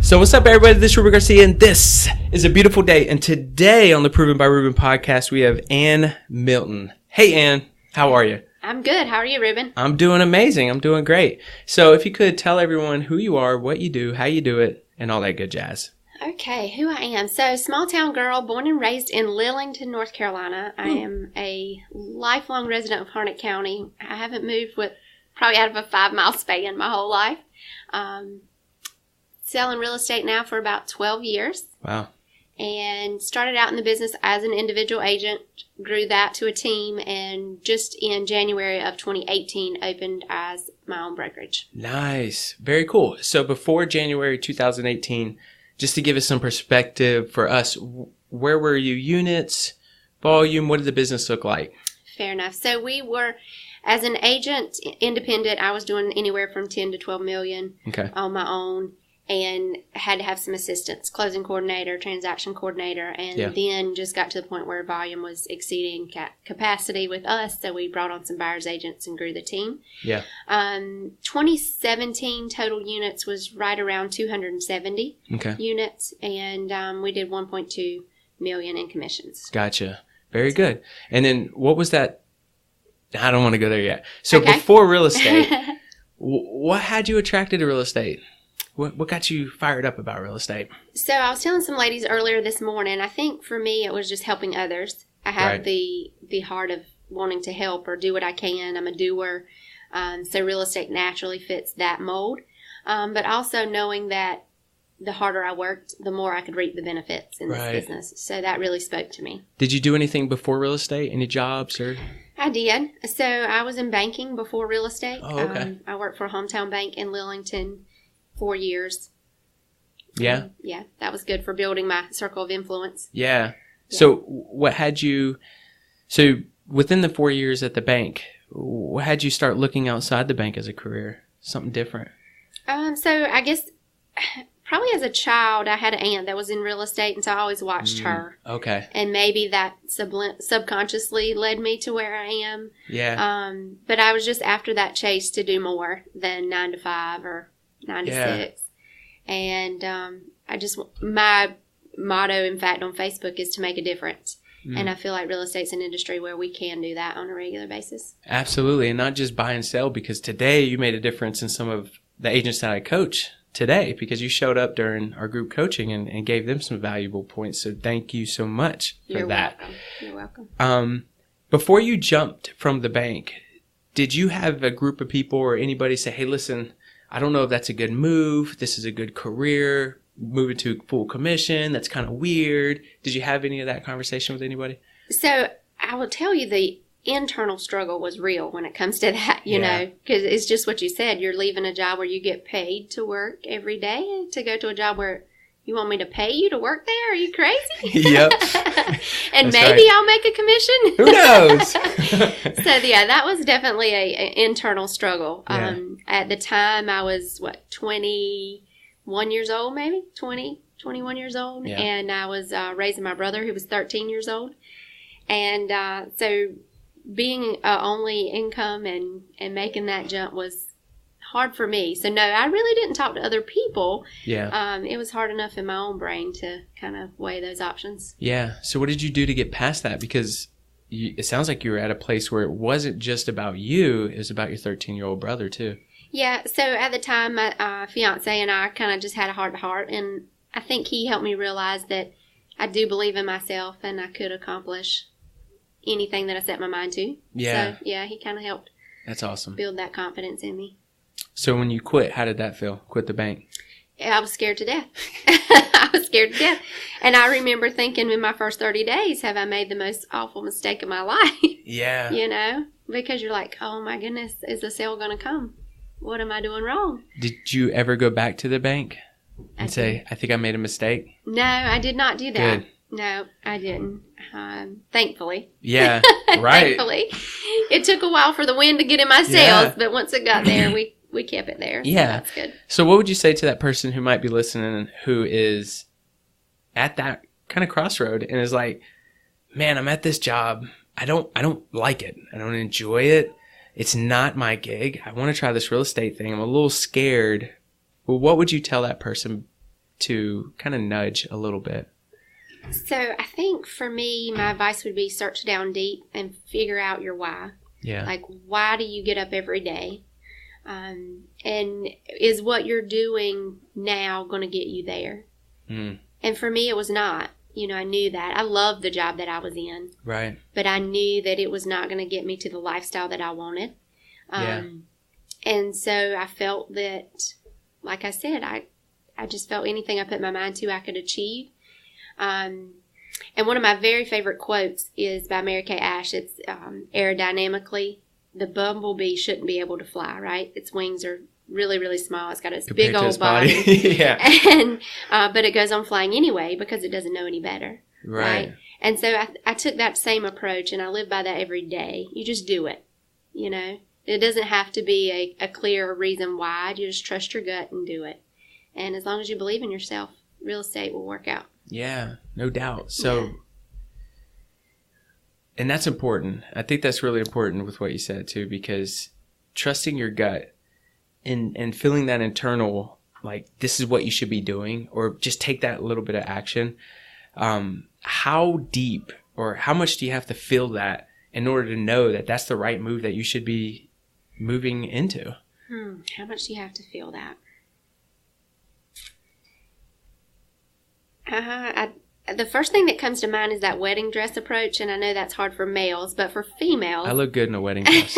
So what's up, everybody? This is Ruben Garcia, and this is a beautiful day. And today on the Proven by Ruben podcast, we have Ann Milton. Hey, Ann. How are you? I'm good. How are you, Ruben? I'm doing amazing. I'm doing great. So if you could tell everyone who you are, what you do, how you do it, and all that good jazz. Okay, who I am. So, small town girl, born and raised in Lillington, North Carolina. I am a lifelong resident of Harnett County. I haven't moved with probably out of a 5-mile span my whole life. Selling real estate now for about 12 years. Wow. And started out in the business as an individual agent, grew that to a team, and just in January of 2018 opened as my own brokerage. Nice. Very cool. So before January 2018, just to give us some perspective for us, where were you? Units, volume, what did the business look like? Fair enough. So we were, as an agent, independent, I was doing anywhere from 10 to 12 million on my own. And had to have some assistance, closing coordinator, transaction coordinator, and then just got to the point where volume was exceeding capacity with us. So we brought on some buyer's agents and grew the team. 2017 total units was right around 270 units, and we did 1.2 million in commissions. Gotcha. Very good. And then what was that? I don't want to go there yet. So before real estate, what had you attracted to real estate? What got you fired up about real estate? So I was telling some ladies earlier this morning, I think for me it was just helping others. I have the heart of wanting to help or do what I can. I'm a doer. So real estate naturally fits that mold. But also knowing that the harder I worked, the more I could reap the benefits in this business. So that really spoke to me. Did you do anything before real estate? Any jobs or? I did. So I was in banking before real estate. Oh, okay. I worked for a hometown bank in Lillington 4 years. Yeah. That was good for building my circle of influence. Yeah. So what had you, so within the 4 years at the bank, what had you start looking outside the bank as a career? Something different? So I guess probably as a child, I had an aunt that was in real estate, and so I always watched her. Okay. And maybe that subconsciously led me to where I am. Yeah. But I was just after that chase to do more than 9 to 5 or 9 to 6. And my motto, in fact, on Facebook is to make a difference. And I feel like real estate's an industry where we can do that on a regular basis. Absolutely. And not just buy and sell, because today you made a difference in some of the agents that I coach today, because you showed up during our group coaching and gave them some valuable points. So thank you so much for that. You're welcome. Before you jumped from the bank, did you have a group of people or anybody say, hey, listen, I don't know if that's a good move. This is a good career. Moving to full commission. That's kind of weird. Did you have any of that conversation with anybody? So I will tell you the internal struggle was real when it comes to that, you know, because it's just what you said. You're leaving a job where you get paid to work every day to go to a job where you want me to pay you to work there? Are you crazy? Yep. And maybe I'll make a commission. Who knows? So, that was definitely an internal struggle. Yeah. At the time, I was, 21 years old, maybe? 21 years old. Yeah. And I was raising my brother, who was 13 years old. And so being only income and making that jump was hard for me. So no, I really didn't talk to other people. Yeah. It was hard enough in my own brain to kind of weigh those options. Yeah. So what did you do to get past that? Because it sounds like you were at a place where it wasn't just about you, it was about your 13-year-old brother too. Yeah. So at the time, my fiance and I kind of just had a heart-to-heart, and I think he helped me realize that I do believe in myself and I could accomplish anything that I set my mind to. Yeah. So yeah, he kind of helped. That's awesome. Build that confidence in me. So when you quit, how did that feel? Quit the bank? I was scared to death. I was scared to death. And I remember thinking in my first 30 days, have I made the most awful mistake of my life? Yeah. You know, because you're like, oh my goodness, is the sale going to come? What am I doing wrong? Did you ever go back to the bank and say, I think I made a mistake? No, I did not do that. Good. No, I didn't. Thankfully. Yeah, right. Thankfully. It took a while for the wind to get in my sails, but once it got there, we kept it there. So that's good. So what would you say to that person who might be listening who is at that kind of crossroad and is like, man, I'm at this job. I don't like it. I don't enjoy it. It's not my gig. I want to try this real estate thing. I'm a little scared. Well, what would you tell that person to kind of nudge a little bit? So I think for me, my advice would be search down deep and figure out your why. Yeah. Like, why do you get up every day? And is what you're doing now going to get you there? And for me, it was not. I knew that. I loved the job that I was in. Right. But I knew that it was not going to get me to the lifestyle that I wanted. And so I felt that, like I said, I just felt anything I put my mind to, I could achieve. And one of my very favorite quotes is by Mary Kay Ash. It's aerodynamically, the bumblebee shouldn't be able to fly, right? Its wings are really, really small. It's got a big old body. Yeah. And but it goes on flying anyway because it doesn't know any better. Right. And so I took that same approach, and I live by that every day. You just do it. It doesn't have to be a clear reason why. You just trust your gut and do it. And as long as you believe in yourself, real estate will work out. Yeah, no doubt. So, and that's important. I think that's really important with what you said too, because trusting your gut and feeling that internal, like, this is what you should be doing, or just take that little bit of action. How deep or how much do you have to feel that in order to know that that's the right move that you should be moving into? How much do you have to feel that? The first thing that comes to mind is that wedding dress approach, and I know that's hard for males, but for females, I look good in a wedding dress.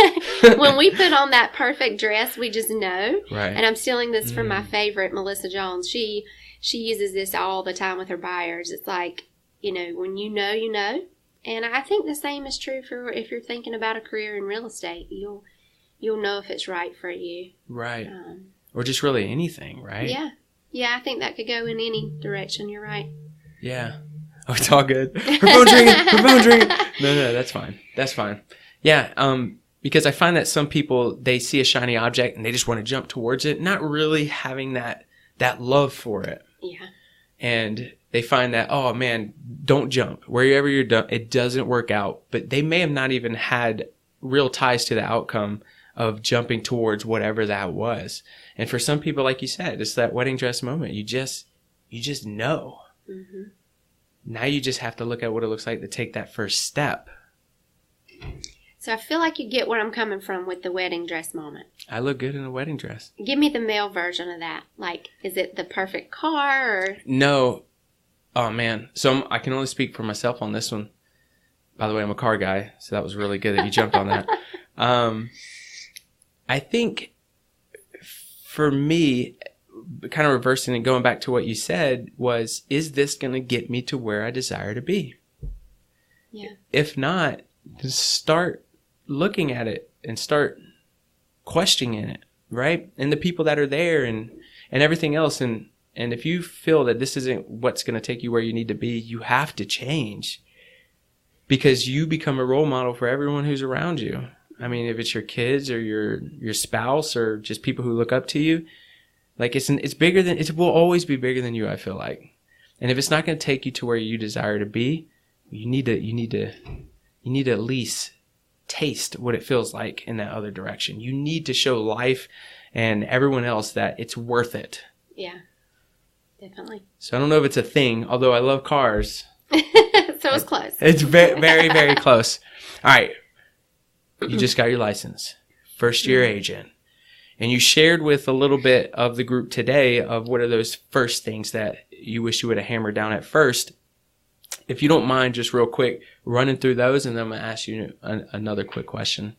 When we put on that perfect dress, we just know. Right. And I'm stealing this from my favorite, Melissa Jones. She uses this all the time with her buyers. It's like, when you know, you know. And I think the same is true for if you're thinking about a career in real estate. You'll know if it's right for you. Right. Or just really anything, right? Yeah. Yeah, I think that could go in any direction. You're right. Yeah. Oh, it's all good. Her phone's ringing. Her phone's ringing. No, that's fine. That's fine. Yeah. Because I find that some people, they see a shiny object and they just want to jump towards it, not really having that love for it. Yeah. And they find that, oh man, don't jump. Wherever you're done, it doesn't work out. But they may have not even had real ties to the outcome of jumping towards whatever that was. And for some people, like you said, it's that wedding dress moment. You just know. Mm-hmm. Now you just have to look at what it looks like to take that first step. So I feel like you get where I'm coming from with the wedding dress moment. I look good in a wedding dress. Give me the male version of that. Like, is it the perfect car or? No. Oh, man. So I can only speak for myself on this one. By the way, I'm a car guy, so that was really good that you jumped on that. I think for me, kind of reversing and going back to what you said was, is this going to get me to where I desire to be? Yeah. If not, just start looking at it and start questioning it, right? And the people that are there and everything else. And if you feel that this isn't what's going to take you where you need to be, you have to change, because you become a role model for everyone who's around you. I mean, if it's your kids or your spouse or just people who look up to you, like it's bigger than, it will always be bigger than you, I feel like. And if it's not going to take you to where you desire to be, you need to at least taste what it feels like in that other direction. You need to show life and everyone else that it's worth it. Yeah, definitely. So I don't know if it's a thing, although I love cars. So it's close. It's very, very, very close. All right. You just got your license. First year agent. And you shared with a little bit of the group today of what are those first things that you wish you would have hammered down at first. If you don't mind, just real quick, running through those, and then I'm going to ask you another quick question.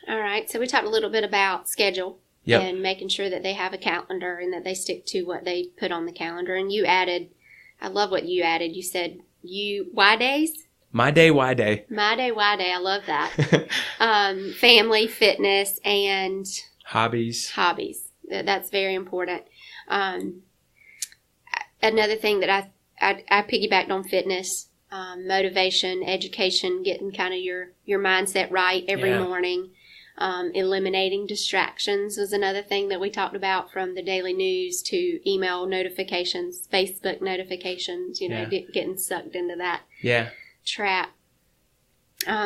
All right. So we talked a little bit about schedule. Yep. And making sure that they have a calendar and that they stick to what they put on the calendar. And you added, I love what you added. You said why days? My day, why day. My day, why day. I love that. Family, fitness, and hobbies. That's very important. Another thing that I piggybacked on fitness, motivation, education, getting kind of your mindset right every morning. Eliminating distractions was another thing that we talked about, from the daily news to email notifications, Facebook notifications, getting sucked into that trap.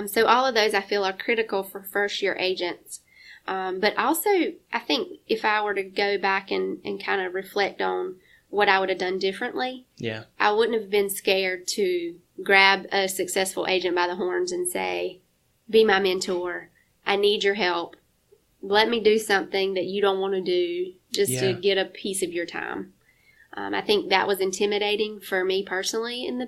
So all of those I feel are critical for first year agents. But also I think if I were to go back and kind of reflect on what I would have done differently, Yeah. I wouldn't have been scared to grab a successful agent by the horns and say, be my mentor. I need your help. Let me do something that you don't want to do just to get a piece of your time. I think that was intimidating for me personally in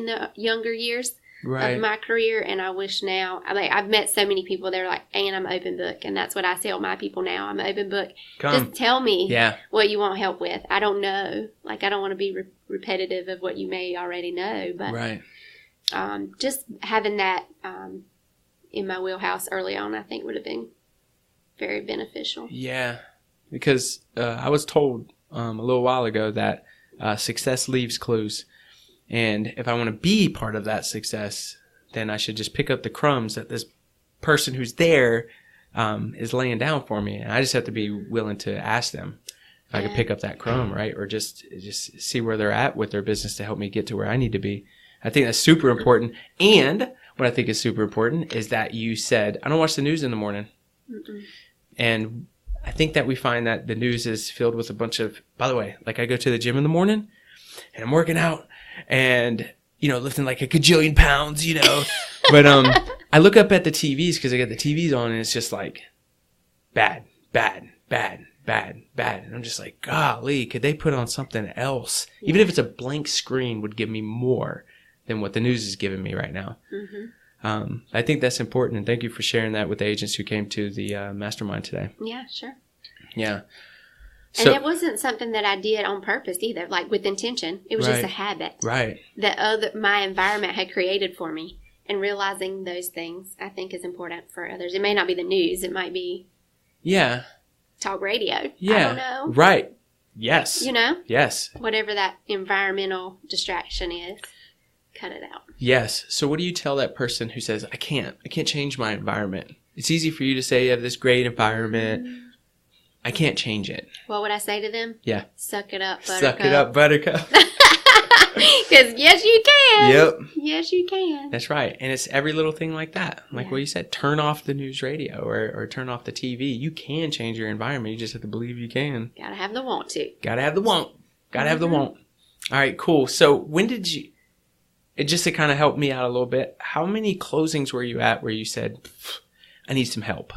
the younger years of my career, and I wish now, I've met so many people that are like, and I'm open book, and that's what I tell my people now. I'm an open book. Just tell me what you want help with. I don't know. Like, I don't want to be repetitive of what you may already know, but just having that in my wheelhouse early on, I think would have been very beneficial. Yeah, because I was told a little while ago that success leaves clues. And if I want to be part of that success, then I should just pick up the crumbs that this person who's there is laying down for me. And I just have to be willing to ask them if I could pick up that crumb, right? Or just see where they're at with their business to help me get to where I need to be. I think that's super important. And what I think is super important is that you said, I don't watch the news in the morning. Mm-mm. And I think that we find that the news is filled with a bunch of, by the way, like I go to the gym in the morning and I'm working out and, lifting like a gajillion pounds, But I look up at the TVs because I got the TVs on and it's just like bad, bad, bad, bad, bad. And I'm just like, golly, could they put on something else? Yeah. Even if it's a blank screen would give me more than what the news is giving me right now. Mm-hmm. I think that's important. And thank you for sharing that with the agents who came to the mastermind today. Yeah, sure. Yeah. And it wasn't something that I did on purpose either, like with intention. It was just a habit that my environment had created for me. And realizing those things, I think, is important for others. It may not be the news. It might be talk radio. Yeah. I don't know. Right. Yes. Yes. Whatever that environmental distraction is, cut it out. Yes. So what do you tell that person who says, I can't change my environment? It's easy for you to say you have this great environment. Mm-hmm. I can't change it. What would I say to them? Yeah. Suck it up, buttercup. Suck it up, buttercup. Because yes, you can. Yep. Yes, you can. That's right. And it's every little thing like that. Like what you said, turn off the news radio or turn off the TV. You can change your environment. You just have to believe you can. Gotta have the want to. Gotta have the want. Gotta have the want. All right, cool. So when did you, just to kind of help me out a little bit, how many closings were you at where you said, I need some help?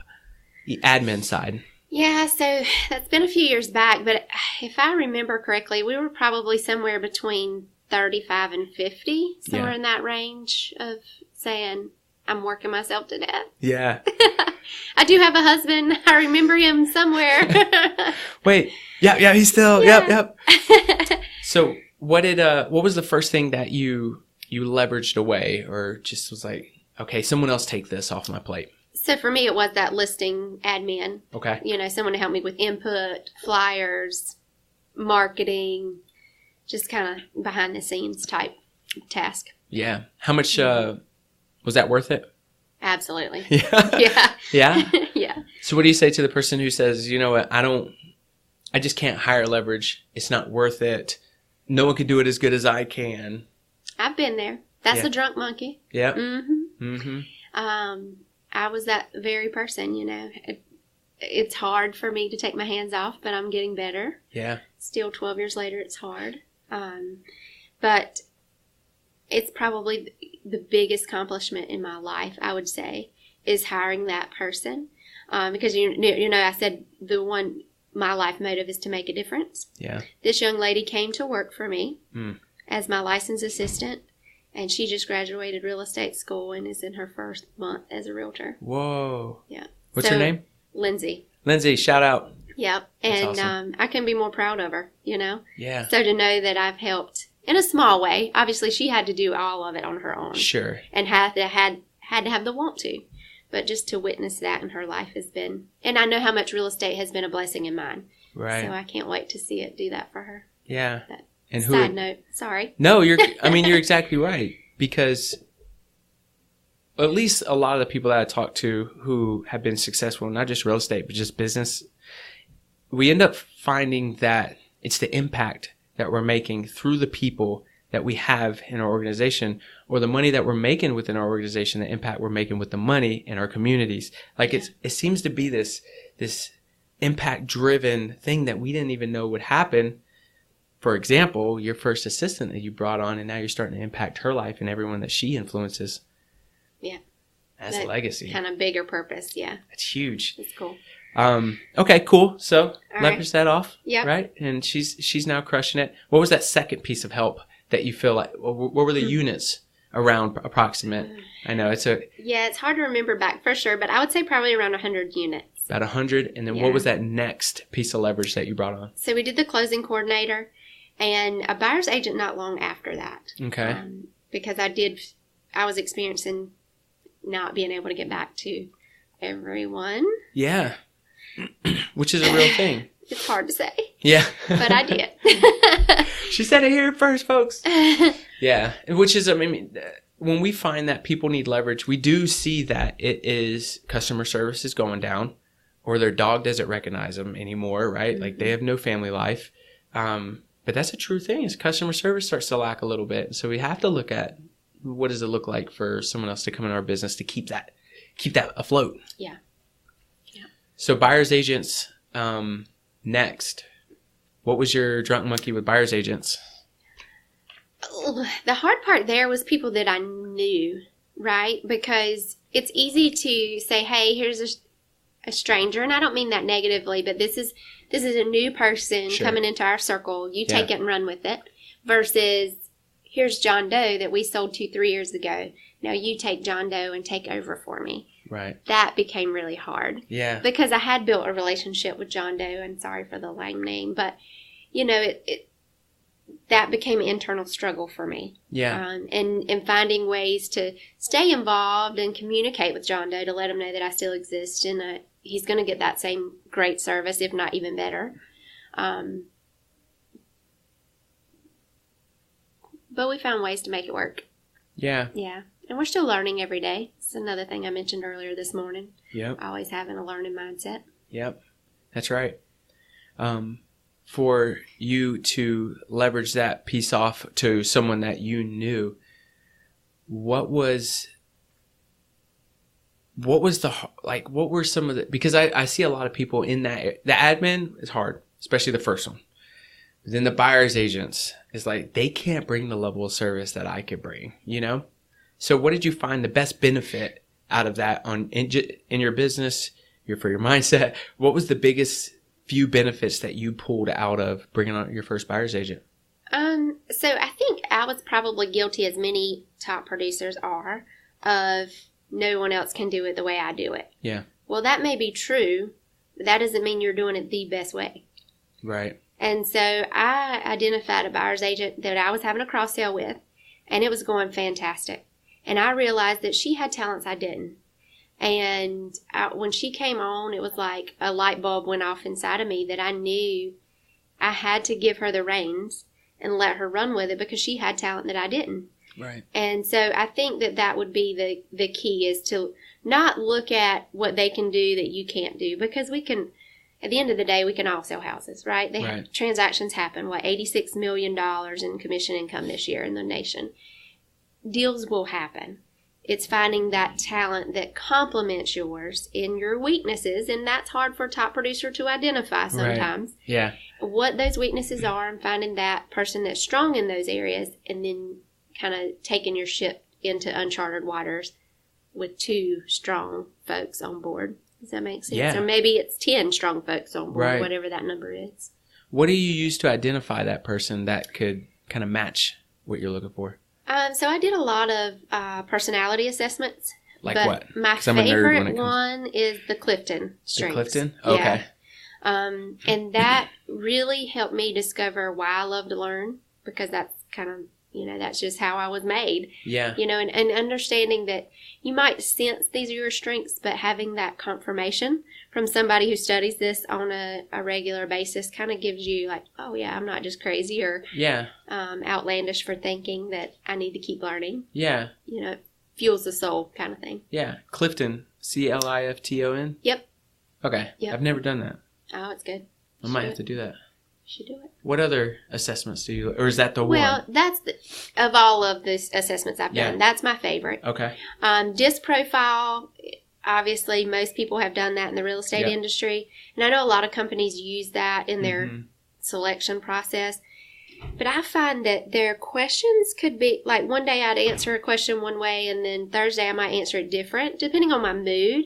The admin side. Yeah, so that's been a few years back, but if I remember correctly, we were probably somewhere between 35 and 50, somewhere in that range of saying, I'm working myself to death. Yeah. I do have a husband. I remember him somewhere. Wait. Yeah, he's still, yep. So what was the first thing that you leveraged away or just was like, okay, someone else take this off my plate? So for me, it was that listing admin. Okay. Someone to help me with input, flyers, marketing, just kind of behind the scenes type task. Yeah. How much was that worth it? Absolutely. Yeah. Yeah? Yeah. So what do you say to the person who says, you know what, I just can't hire leverage. It's not worth it. No one can do it as good as I can. I've been there. That's a drunk monkey. Yeah. Mm-hmm. Mm-hmm. I was that very person, It's hard for me to take my hands off, but I'm getting better. Yeah. Still 12 years later, it's hard. But it's probably the biggest accomplishment in my life, I would say, is hiring that person. Because, I said my life motive is to make a difference. Yeah. This young lady came to work for me as my licensed assistant. And she just graduated real estate school and is in her first month as a realtor. Whoa. Yeah. What's her name? Lindsay. Lindsay, shout out. Yep. And awesome. I couldn't be more proud of her, Yeah. So to know that I've helped in a small way. Obviously, she had to do all of it on her own. Sure. And had to have the want to. But just to witness that in her life has been, and I know how much real estate has been a blessing in mine. Right. So I can't wait to see it do that for her. Yeah. And side note, sorry. No, you're exactly right. Because at least a lot of the people that I talk to who have been successful, not just real estate, but just business, we end up finding that it's the impact that we're making through the people that we have in our organization or the money that we're making within our organization, the impact we're making with the money in our communities. Like it seems to be this impact driven thing that we didn't even know would happen for example, your first assistant that you brought on, and now you're starting to impact her life and everyone that she influences. Yeah. That's a legacy. Kind of bigger purpose, yeah. That's huge. It's cool. Okay, cool. So leverage that off. Yeah. Right? And she's now crushing it. What was that second piece of help that you feel like, what were the units around approximate? I know it's hard to remember back for sure, but I would say probably around 100 units. About 100. And then what was that next piece of leverage that you brought on? So we did the closing coordinator and a buyer's agent not long after that. Okay. Because I was experiencing not being able to get back to everyone. Yeah. Which is a real thing. It's hard to say. Yeah. But I did. She said it here first, folks. Yeah. Which is, I mean, when we find that people need leverage, we do see that it is customer service is going down, or their dog doesn't recognize them anymore, right? Mm-hmm. Like they have no family life. But that's a true thing is customer service starts to lack a little bit. So we have to look at what does it look like for someone else to come in our business to keep that afloat. Yeah. So buyer's agents, next. What was your drunk monkey with buyer's agents? The hard part there was people that I knew, right? Because it's easy to say, hey, here's a stranger. And I don't mean that negatively, but this is a new person coming into our circle. You take it and run with it. Versus, here's John Doe that we sold 2-3 years ago. Now you take John Doe and take over for me. Right. That became really hard. Yeah. Because I had built a relationship with John Doe, and sorry for the lame name, but, that became an internal struggle for me. Yeah. And finding ways to stay involved and communicate with John Doe to let him know that I still exist and he's going to get that same great service, if not even better. But we found ways to make it work. Yeah. Yeah. And we're still learning every day. It's another thing I mentioned earlier this morning. Yep. Always having a learning mindset. Yep. That's right. For you to leverage that piece off to someone that you knew, what were some of the, because I see a lot of people in that, the admin is hard, especially the first one. But then the buyer's agents is like, they can't bring the level of service that I could bring, So what did you find the best benefit out of that in your business, for your mindset? What was the biggest few benefits that you pulled out of bringing on your first buyer's agent? So I think I was probably guilty, as many top producers are, of no one else can do it the way I do it. Yeah. Well, that may be true, but that doesn't mean you're doing it the best way. Right. And so I identified a buyer's agent that I was having a cross sale with, and it was going fantastic. And I realized that she had talents I didn't. And when she came on, it was like a light bulb went off inside of me that I knew I had to give her the reins and let her run with it because she had talent that I didn't. Right. And so I think that would be the key, is to not look at what they can do that you can't do, because we can, at the end of the day, we can all sell houses, right? Transactions happen. $86 million in commission income this year in the nation. Deals will happen. It's finding that talent that complements yours in your weaknesses, and that's hard for a top producer to identify sometimes. Right. Yeah. What those weaknesses are, and finding that person that's strong in those areas, and then kind of taking your ship into uncharted waters with 2 strong folks on board. Does that make sense? Yeah. Or maybe it's 10 strong folks on board, whatever that number is. What do you use to identify that person that could kind of match what you're looking for? So I did a lot of personality assessments. Like what? My favorite one is the Clifton strengths. The Clifton? Okay. Yeah. And that really helped me discover why I love to learn, because that's kind of, that's just how I was made. Yeah. And understanding that you might sense these are your strengths, but having that confirmation from somebody who studies this on a regular basis kind of gives you like, oh yeah, I'm not just crazy or outlandish for thinking that I need to keep learning. Yeah. It fuels the soul kind of thing. Yeah. Clifton, Clifton? Yep. Okay. Yep. I've never done that. Oh, it's good. I might have to do that. Should do it. What other assessments do you, or is that the one? Well, that's of all of the assessments I've done, that's my favorite. Okay. Disc profile, obviously most people have done that in the real estate industry. And I know a lot of companies use that in their selection process. But I find that their questions could be, like one day I'd answer a question one way and then Thursday I might answer it different, depending on my mood.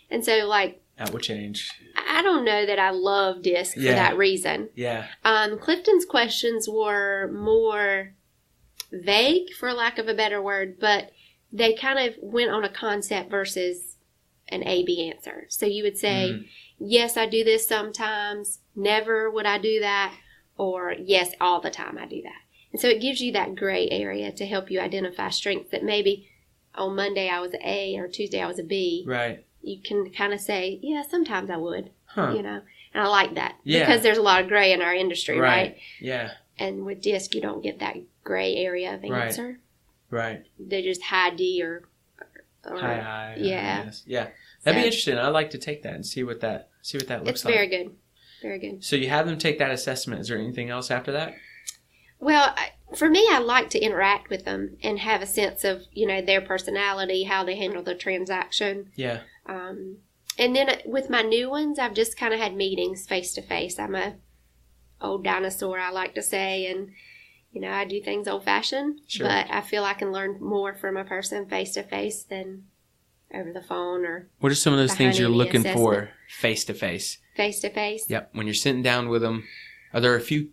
And so, like... That will change. I don't know that I love DISC for that reason. Yeah. Clifton's questions were more vague, for lack of a better word, but they kind of went on a concept versus an A-B answer. So you would say, yes, I do this sometimes, never would I do that, or yes, all the time I do that. And so it gives you that gray area to help you identify strengths that maybe on Monday I was an A or Tuesday I was a B. Right. You can kind of say, yeah, sometimes I would, Huh. you know. And I like that Yeah. because there's a lot of gray in our industry, right? Yeah. And with DISC, you don't get that gray area of answer. Right. They just high D or high. Yeah. Yeah. That'd be interesting. I'd like to take that and see what that looks like. It's very good. Very good. So you have them take that assessment. Is there anything else after that? Well, for me, I like to interact with them and have a sense of, you know, their personality, how they handle the transaction. Yeah. And then with my new ones, I've just kind of had meetings face to face. I'm a old dinosaur, I like to say, and you know, I do things old fashioned. Sure. But I feel I can learn more from a person face to face than over the phone or. What are some of those things you're looking assessment. for face to face? Face to face. Yep. When you're sitting down with them, are there a few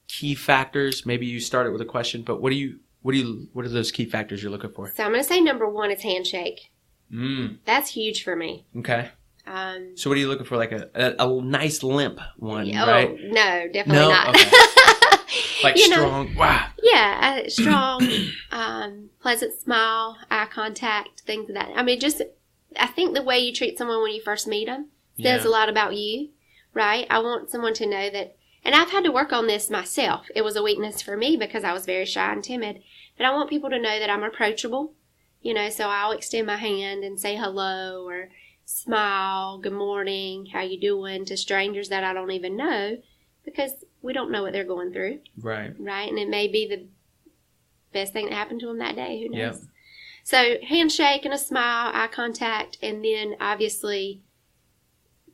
key factors? Maybe you started with a question, but what are those key factors you're looking for? So I'm going to say number one is handshake. Mm. That's huge for me. Okay. So what are you looking for? Like a nice limp one, oh, right? No, definitely not. Okay. Like You strong. Wow. Yeah, strong, pleasant smile, eye contact, things of that. I mean, I think the way you treat someone when you first meet them says a lot about you, right? I want someone to know that, and I've had to work on this myself. It was a weakness for me because I was very shy and timid, but I want people to know that I'm approachable, you know, so I'll extend my hand and say hello or smile, good morning, how you doing, to strangers that I don't even know, because we don't know what they're going through. Right. Right? And it may be the best thing that happened to them that day. Who knows? Yep. So handshake and a smile, eye contact, and then obviously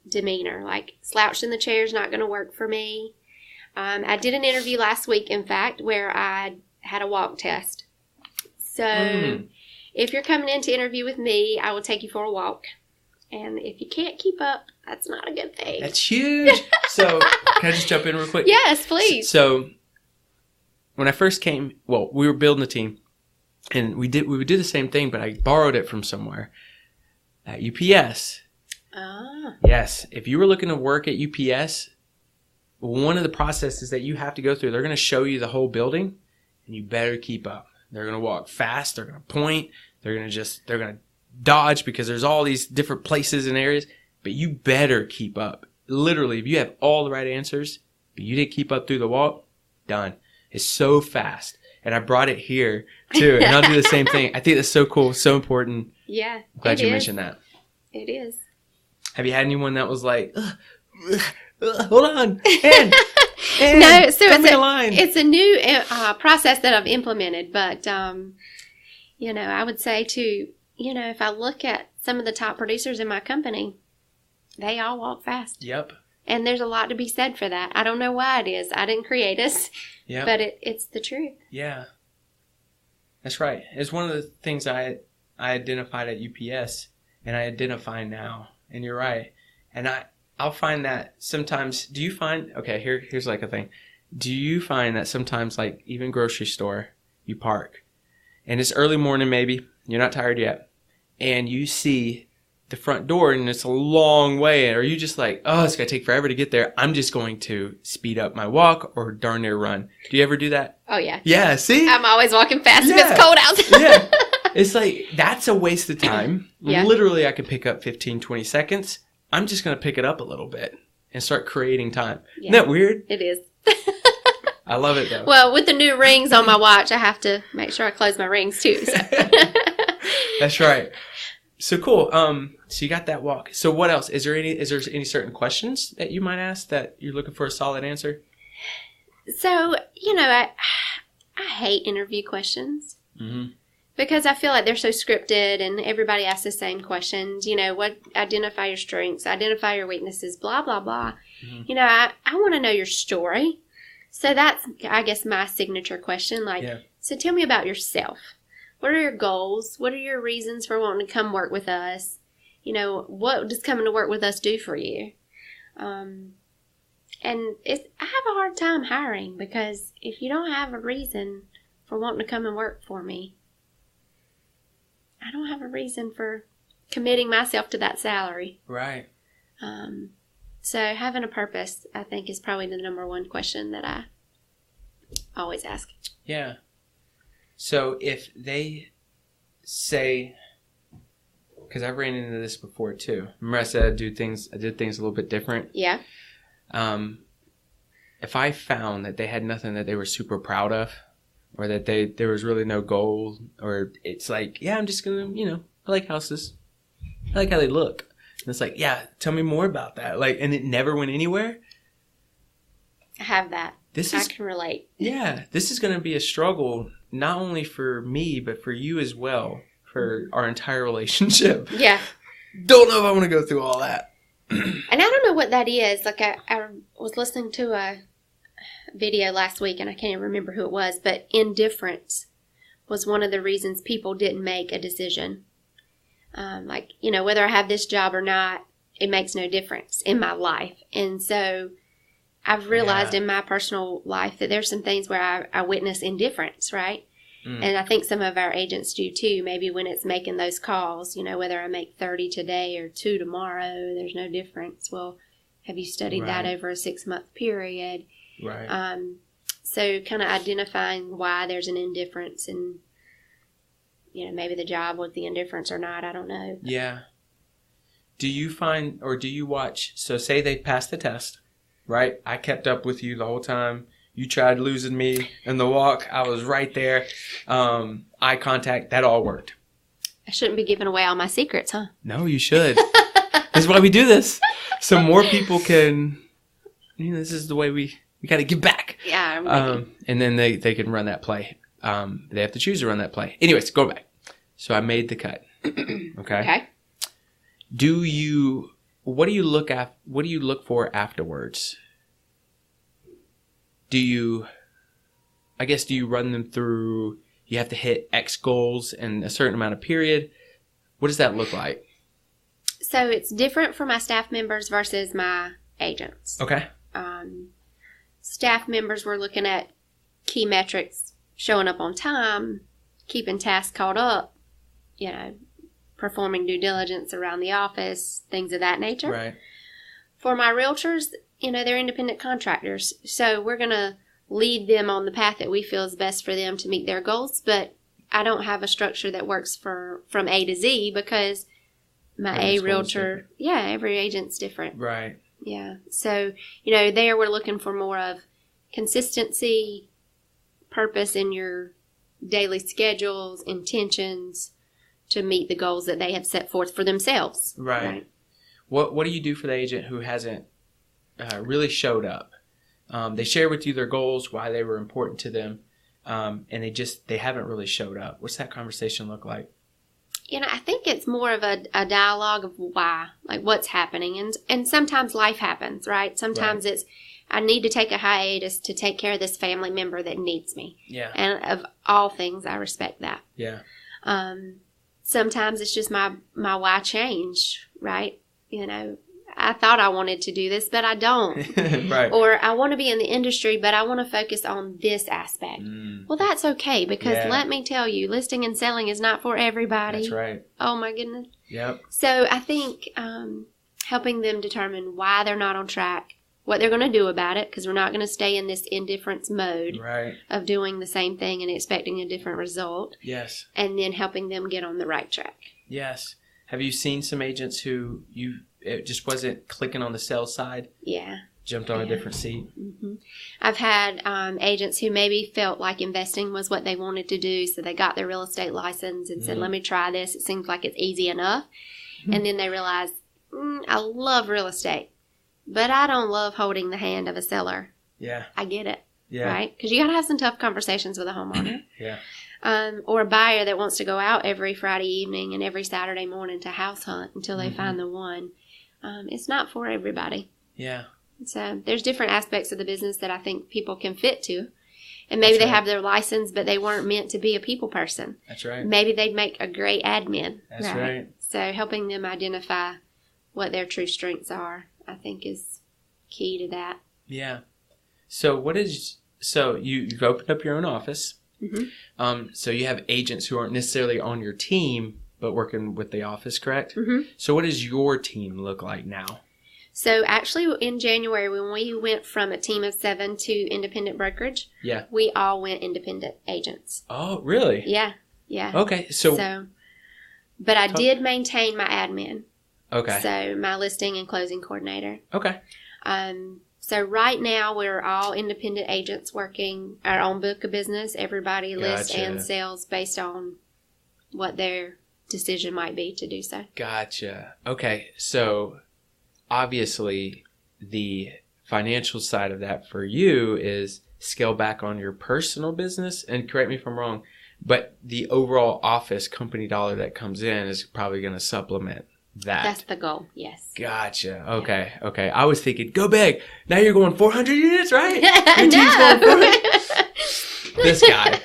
demeanor. Like slouched in the chair is not going to work for me. I did an interview last week, in fact, where I had a walk test. So if you're coming in to interview with me, I will take you for a walk. And if you can't keep up, that's not a good thing. That's huge. So can I just jump in real quick? Yes, please. So when I first came, well, we were building a team, and we would do the same thing, but I borrowed it from somewhere at UPS. Ah. Yes, if you were looking to work at UPS, one of the processes that you have to go through, they're going to show you the whole building, and you better keep up. They're going to walk fast. They're going to point. They're going to dodge because there's all these different places and areas, but you better keep up. Literally, if you have all the right answers, but you didn't keep up through the walk, done. It's so fast. And I brought it here too, and I'll do the same thing. I think that's so cool, so important. Yeah. I'm glad you mentioned that. It is. Have you had anyone that was like, hold on, and no, so it's a new process that I've implemented, but you know, I would say too, you know, if I look at some of the top producers in my company, they all walk fast. Yep. And there's a lot to be said for that. I don't know why it is. I didn't create us, but it's the truth. Yeah. That's right. It's one of the things I identified at UPS, and I identify now. And you're right. And I'll find that sometimes, do you find, okay, here's like a thing. Do you find that sometimes, like even grocery store, you park, and it's early morning maybe, you're not tired yet, and you see the front door and it's a long way, or you just like, oh, it's going to take forever to get there. I'm just going to speed up my walk or darn near run. Do you ever do that? Oh, yeah. Yeah, see? I'm always walking fast if it's cold out. Yeah. It's like, that's a waste of time. Yeah. Literally, I could pick up 15, 20 seconds. I'm just going to pick it up a little bit and start creating time. Yeah. Isn't that weird? It is. I love it, though. Well, with the new rings on my watch, I have to make sure I close my rings, too. So. That's right. So cool. So you got that walk. So what else? Is there any certain questions that you might ask that you're looking for a solid answer? So, you know, I hate interview questions. Mm-hmm. Because I feel like they're so scripted and everybody asks the same questions. You know, identify your strengths, identify your weaknesses, blah, blah, blah. Mm-hmm. You know, I want to know your story. So that's, I guess, my signature question. So tell me about yourself. What are your goals? What are your reasons for wanting to come work with us? What does coming to work with us do for you? And I have a hard time hiring because if you don't have a reason for wanting to come and work for me, I don't have a reason for committing myself to that salary. Right. So having a purpose, I think, is probably the number one question that I always ask. Yeah. So if they say, because I've ran into this before too. Remember I said I did things a little bit different? Yeah. If I found that they had nothing that they were super proud of, or that there was really no goal, or it's like, yeah, I'm just going to, I like houses. I like how they look. And it's like, yeah, tell me more about that. And it never went anywhere. I have that. I can relate. Yeah. This is going to be a struggle, not only for me, but for you as well, for our entire relationship. Yeah. Don't know if I want to go through all that. And I don't know what that is. I was listening to a video last week, and I can't even remember who it was, but indifference was one of the reasons people didn't make a decision. Whether I have this job or not, it makes no difference in my life. And so I've realized in my personal life that there's some things where I witness indifference, right? Mm. And I think some of our agents do too. Maybe when it's making those calls, whether I make 30 today or 2 tomorrow, there's no difference. Well, have you studied that over a 6-month period? Right. So kind of identifying why there's an indifference, and maybe the job with the indifference or not, I don't know. Yeah. Do you find, or do you watch, so say they passed the test, right? I kept up with you the whole time. You tried losing me in the walk. I was right there. Eye contact, that all worked. I shouldn't be giving away all my secrets, huh? No, you should. That's why we do this. So more people can, this is the way we got to give back. Yeah. And then they can run that play. They have to choose to run that play. Anyways, go back. So I made the cut. Okay. What do you look for afterwards? Do you run them through, you have to hit X goals in a certain amount of period? What does that look like? So it's different for my staff members versus my agents. Okay. Staff members, we're looking at key metrics, showing up on time, keeping tasks caught up, performing due diligence around the office, things of that nature. Right. For my realtors, they're independent contractors. So we're going to lead them on the path that we feel is best for them to meet their goals. But I don't have a structure that works from A to Z because my A realtor, every agent's different. Right. Yeah. So, there we're looking for more of consistency, purpose in your daily schedules, intentions to meet the goals that they have set forth for themselves. Right. What do you do for the agent who hasn't really showed up? They share with you their goals, why they were important to them, and they haven't really showed up. What's that conversation look like? I think it's more of a dialogue of why, like what's happening. And sometimes life happens, right? Sometimes it's, I need to take a hiatus to take care of this family member that needs me. Yeah. And of all things, I respect that. Yeah. Sometimes it's just my why change, right? I thought I wanted to do this, but I don't. Right. Or I want to be in the industry, but I want to focus on this aspect. Well, that's okay because let me tell you, listing and selling is not for everybody. That's right. Oh, my goodness. Yep. So I think helping them determine why they're not on track, what they're going to do about it, because we're not going to stay in this indifference mode of doing the same thing and expecting a different result. Yes. And then helping them get on the right track. Yes. Have you seen some agents who it just wasn't clicking on the sales side? Yeah. Jumped on a different seat? Mm-hmm. I've had agents who maybe felt like investing was what they wanted to do, so they got their real estate license and said, let me try this. It seems like it's easy enough. And then they realized, I love real estate, but I don't love holding the hand of a seller. Yeah. I get it. Yeah. Right? Because you got to have some tough conversations with a homeowner. Yeah. Or a buyer that wants to go out every Friday evening and every Saturday morning to house hunt until they find the one. It's not for everybody. Yeah. So there's different aspects of the business that I think people can fit to. And maybe they have their license, but they weren't meant to be a people person. That's right. Maybe they'd make a great admin. That's right. So helping them identify what their true strengths are, I think, is key to that. Yeah. So you've opened up your own office. Mm-hmm. So you have agents who aren't necessarily on your team, but working with the office, correct? Mm-hmm. So what does your team look like now? So actually in January, when we went from a team of 7 to independent brokerage, we all went independent agents. Oh, really? Yeah. Yeah. Okay. But I did maintain my admin. Okay. So my listing and closing coordinator. Okay. So right now we're all independent agents working our own book of business. Everybody lists and sells based on what their decision might be to do so. Gotcha. Okay. So obviously the financial side of that for you is scale back on your personal business, and correct me if I'm wrong, but the overall office company dollar that comes in is probably going to supplement that. That's the goal, yes. Gotcha. Okay. Yeah. Okay. I was thinking, go big. Now you're going 400 units, right? Your team's going 400? This guy.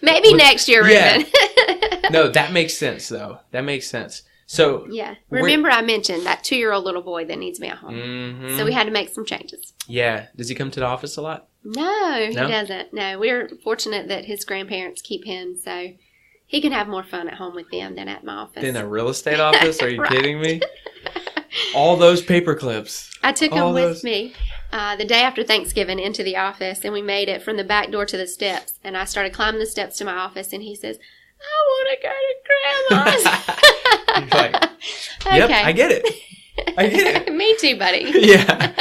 Maybe next year, Ruben. Yeah. No, that makes sense, though. That makes sense. So yeah, remember I mentioned that 2-year-old little boy that needs me at home. Mm-hmm. So we had to make some changes. Yeah. Does he come to the office a lot? No, he doesn't. No, we're fortunate that his grandparents keep him, so he can have more fun at home with them than at my office. In a real estate office? Are you kidding me? All those paper clips. I took them with me the day after Thanksgiving into the office, and we made it from the back door to the steps. And I started climbing the steps to my office, and he says, I want to go to Grandma's. He's like, yep, okay. I get it. Me too, buddy. Yeah.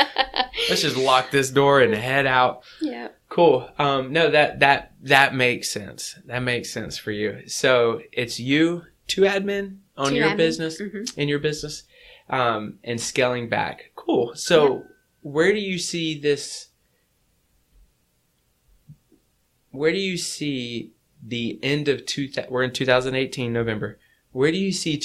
Let's just lock this door and head out. Yeah. Cool. No, that makes sense. That makes sense for you. So it's you, 2 admin on your business, in your business, and scaling back. Cool. So where do you see this? Where do you see the end of we're in 2018, November. Where do you see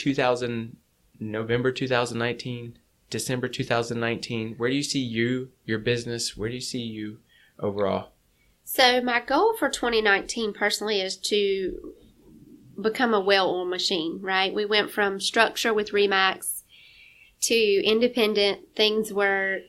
November 2019, December 2019? Where do you see your business? Where do you see you overall? So my goal for 2019 personally is to become a well-oiled machine, right? We went from structure with Remax to independent. Things were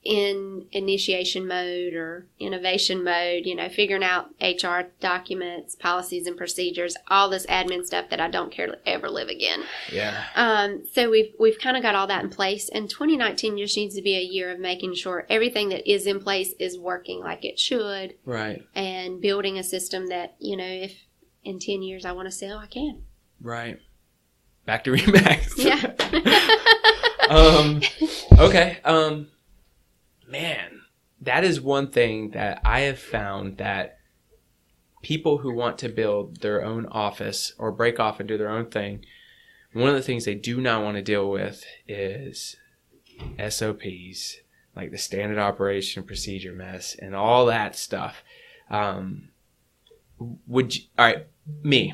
in initiation mode or innovation mode, figuring out HR documents, policies and procedures, all this admin stuff that I don't care to ever live again. Yeah. So we've kind of got all that in place, and 2019 just needs to be a year of making sure everything that is in place is working like it should. Right. And building a system that, if in 10 years I want to sell, I can. Right. Back to Remax. Yeah. Okay. Man, that is one thing that I have found, that people who want to build their own office or break off and do their own thing, one of the things they do not want to deal with is SOPs, like the standard operation procedure mess and all that stuff. All right, me.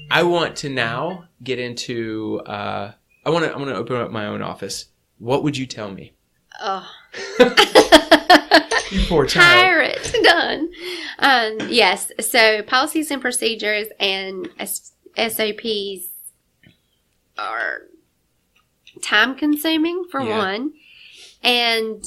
I want to now get into, I want to open up my own office. What would you tell me? Oh. You poor child. Hire it. Done. Yes. So policies and procedures and SOPs are time consuming for one. And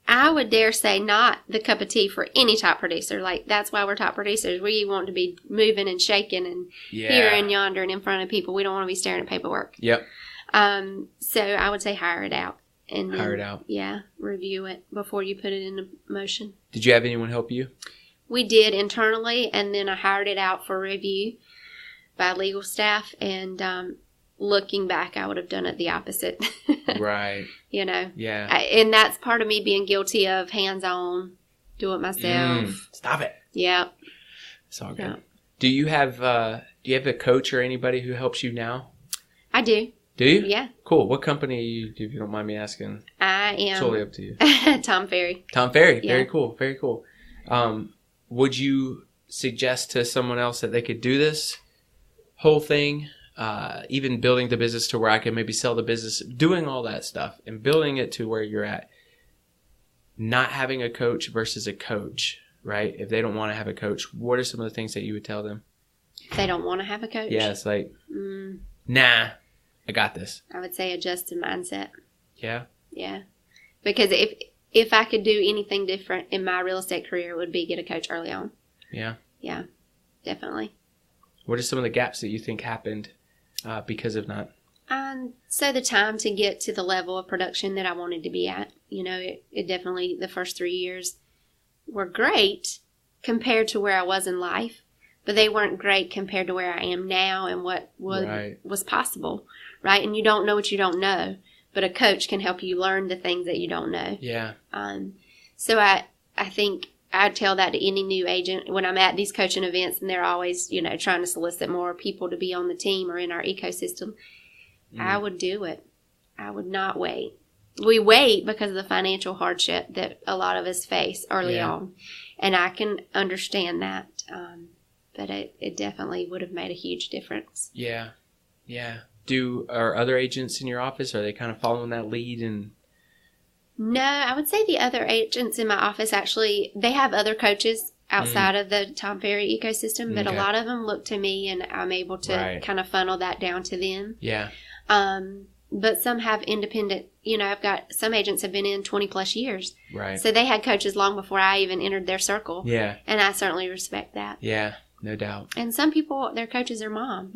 I would dare say not the cup of tea for any top producer. Like, that's why we're top producers. We want to be moving and shaking and here and yonder and in front of people. We don't want to be staring at paperwork. Yep. So I would say hire it out. And hire it out. Yeah, review it before you put it into motion. Did you have anyone help you? We did internally, and then I hired it out for review by legal staff. And looking back, I would have done it the opposite. Right. Yeah. And that's part of me being guilty of hands-on, do it myself. Stop it. Yeah. It's all good. Yeah. Do you have a coach or anybody who helps you now? I do. Do you? Yeah. Cool. What company are you, if you don't mind me asking? I am. Totally up to you. Tom Ferry. Tom Ferry. Yeah. Very cool. Very cool. Would you suggest to someone else that they could do this whole thing, even building the business to where I could maybe sell the business, doing all that stuff and building it to where you're at? not having a coach versus a coach, right? If they don't want to have a coach, what are some of the things that you would tell them? If they don't want to have a coach? Yeah, it's like, nah, I got this. I would say adjust the mindset. Yeah? Yeah. Because if I could do anything different in my real estate career, it would be get a coach early on. Yeah? Yeah, definitely. What are some of the gaps that you think happened because of not? So the time to get to the level of production that I wanted to be at, it definitely, the first 3 years were great compared to where I was in life, but they weren't great compared to where I am now and what was possible, right? And you don't know what you don't know, but a coach can help you learn the things that you don't know. Yeah. So I think I'd tell that to any new agent when I'm at these coaching events and they're always, trying to solicit more people to be on the team or in our ecosystem. I would do it. I would not wait. We wait because of the financial hardship that a lot of us face early on. And I can understand that. But it definitely would have made a huge difference. Yeah. Yeah. Are other agents in your office, are they kind of following that lead? No, I would say the other agents in my office actually, they have other coaches outside of the Tom Ferry ecosystem, but a lot of them look to me and I'm able to kind of funnel that down to them. Yeah. But some have independent, I've got some agents have been in 20 plus years. Right. So they had coaches long before I even entered their circle. Yeah. And I certainly respect that. Yeah, no doubt. And some people, their coach is their mom,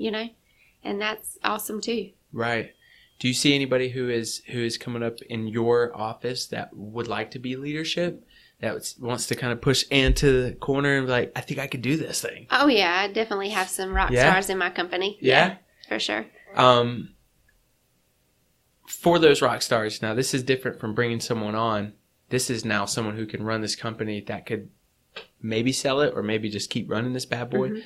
and that's awesome too. Right. Do you see anybody who is coming up in your office that would like to be leadership, that wants to kind of push into the corner and be like, I think I could do this thing? Oh, yeah. I definitely have some rock stars in my company. Yeah? For sure. For those rock stars, now this is different from bringing someone on. This is now someone who can run this company that could maybe sell it or maybe just keep running this bad boy. Mm-hmm.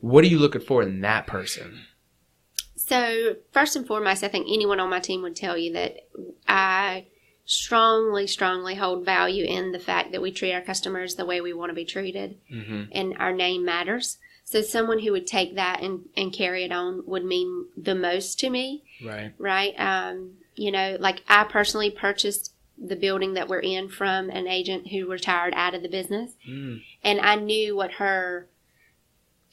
What are you looking for in that person? So, first and foremost, I think anyone on my team would tell you that I strongly, strongly hold value in the fact that we treat our customers the way we want to be treated, and our name matters. So, someone who would take that and carry it on would mean the most to me. Right. Right. Like I personally purchased the building that we're in from an agent who retired out of the business, and I knew what her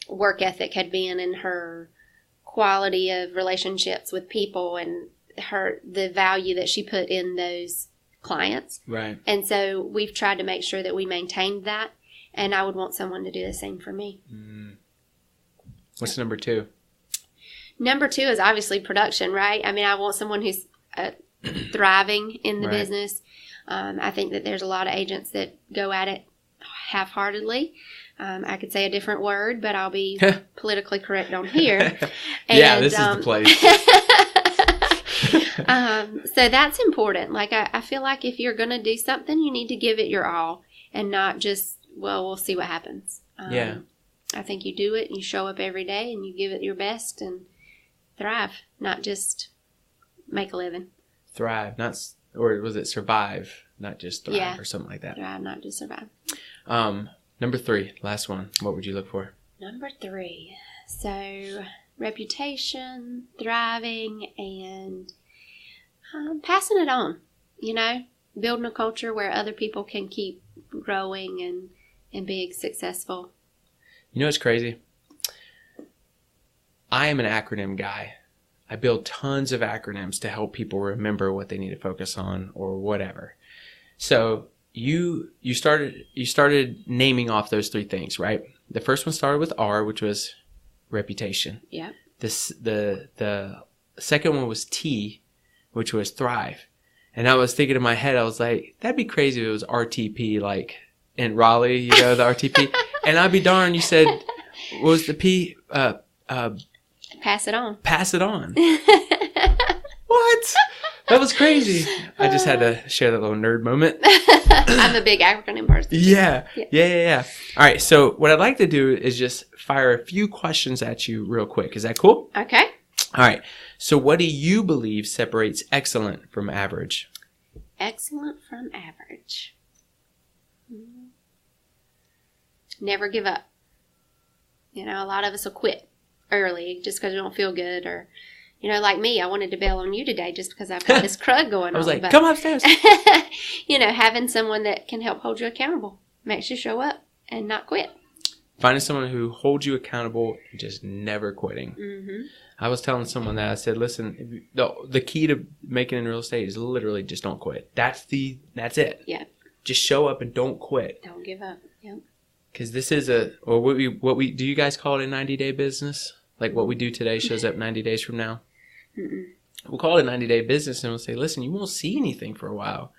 work ethic had been and her quality of relationships with people and the value that she put in those clients. Right. And so we've tried to make sure that we maintained that, and I would want someone to do the same for me. What's number 2? Number 2 is obviously production, right? I mean, I want someone who's thriving in the business. I think that there's a lot of agents that go at it half-heartedly. I could say a different word, but I'll be politically correct on here. And, this is the place. So that's important. Like, I feel like if you're going to do something, you need to give it your all and not just, we'll see what happens. I think you do it and you show up every day and you give it your best and thrive, not just make a living. Thrive, or was it survive, not just thrive or something like that? Thrive, not just survive. Number 3, last one. What would you look for? Number 3. So, reputation, thriving, and passing it on. Building a culture where other people can keep growing and being successful. It's crazy? I am an acronym guy. I build tons of acronyms to help people remember what they need to focus on or whatever. So you started naming off those 3 things, right? The first one started with R, which was reputation. Yeah. The second one was T, which was thrive. And I was thinking in my head, I was like, that'd be crazy if it was RTP, like in Raleigh, the RTP. And I'd be darned, you said, what was the P? Pass it on. Pass it on. What? That was crazy. I just had to share that little nerd moment. I'm a big acronym person. Yeah. All right. So what I'd like to do is just fire a few questions at you real quick. Is that cool? Okay. All right. So what do you believe separates excellent from average? Excellent from average. Never give up. A lot of us will quit early just because we don't feel good or, like me, I wanted to bail on you today just because I've got this crud going on. I was like, but, come upstairs. Having someone that can help hold you accountable makes you show up and not quit. Finding someone who holds you accountable and just never quitting. Mm-hmm. I was telling someone that. I said, listen, the key to making in real estate is literally just don't quit. That's it. Yeah. Just show up and don't quit. Don't give up. Yep. Because this is what we do you guys call it a 90-day business? Like what we do today shows up 90 days from now? Mm-mm. We'll call it a 90-day business and we'll say, listen, you won't see anything for a while.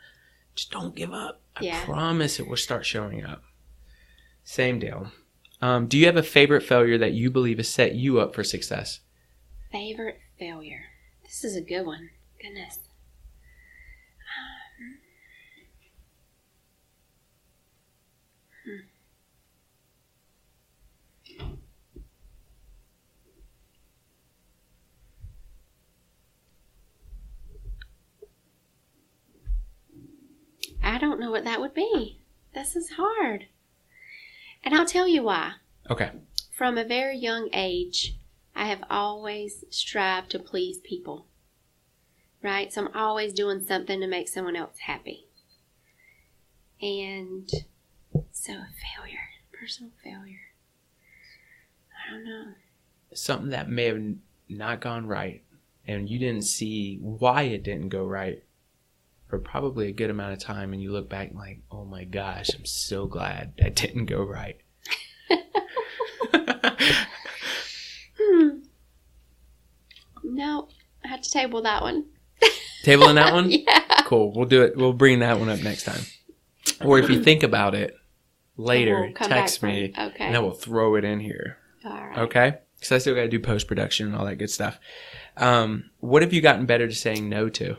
Just don't give up. I promise it will start showing up. Same deal. Do you have a favorite failure that you believe has set you up for success? Favorite failure. This is a good one. Goodness. I don't know what that would be. This is hard. And I'll tell you why. Okay. From a very young age, I have always strived to please people. Right? So I'm always doing something to make someone else happy. And so a failure, personal failure. I don't know. Something that may have not gone right and you didn't see why it didn't go right for probably a good amount of time, and you look back and like, oh my gosh, I'm so glad that didn't go right. No, I have to table that one. Tabling that one? Yeah. Cool. We'll do it. We'll bring that one up next time. Or if you think about it later, text me, okay. and then we'll throw it in here. All right. Okay? Because I still got to do post-production and all that good stuff. What have you gotten better to saying no to?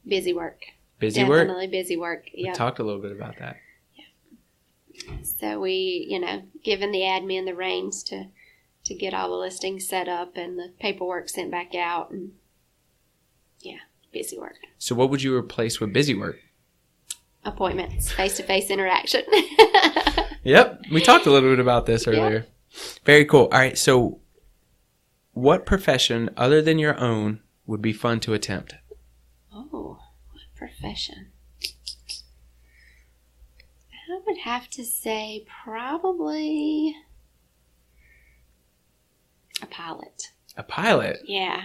Busy work. Busy work? Definitely busy work. We talked a little bit about that. Yeah. So we, given the admin the reins to get all the listings set up and the paperwork sent back out. And busy work. So what would you replace with busy work? Appointments, face-to-face interaction. Yep. We talked a little bit about this earlier. Yep. Very cool. All right. So what profession other than your own would be fun to attempt? Oh, what profession? I would have to say probably a pilot. A pilot? Yeah.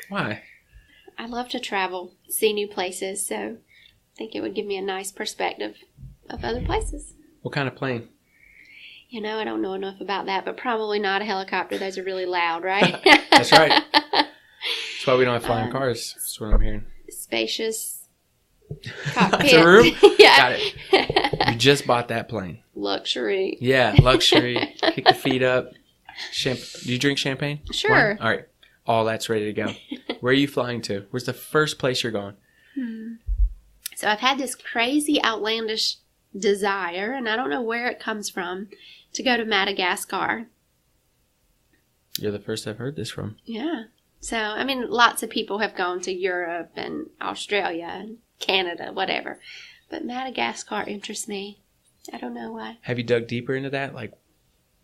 Why? I love to travel, see new places, so I think it would give me a nice perspective of other places. What kind of plane? I don't know enough about that, but probably not a helicopter. Those are really loud, right? That's right. That's why we don't have flying cars. That's what I'm hearing. Spacious cockpit. That's a room? Yeah. Got it. You just bought that plane. Luxury. Yeah, luxury. Kick the feet up. Do you drink champagne? Sure. Wine? All right. All that's ready to go. Where are you flying to? Where's the first place you're going? So I've had this crazy, outlandish desire, and I don't know where it comes from, to go to Madagascar. You're the first I've heard this from. Yeah. So, lots of people have gone to Europe and Australia and Canada, whatever. But Madagascar interests me. I don't know why. Have you dug deeper into that? Like,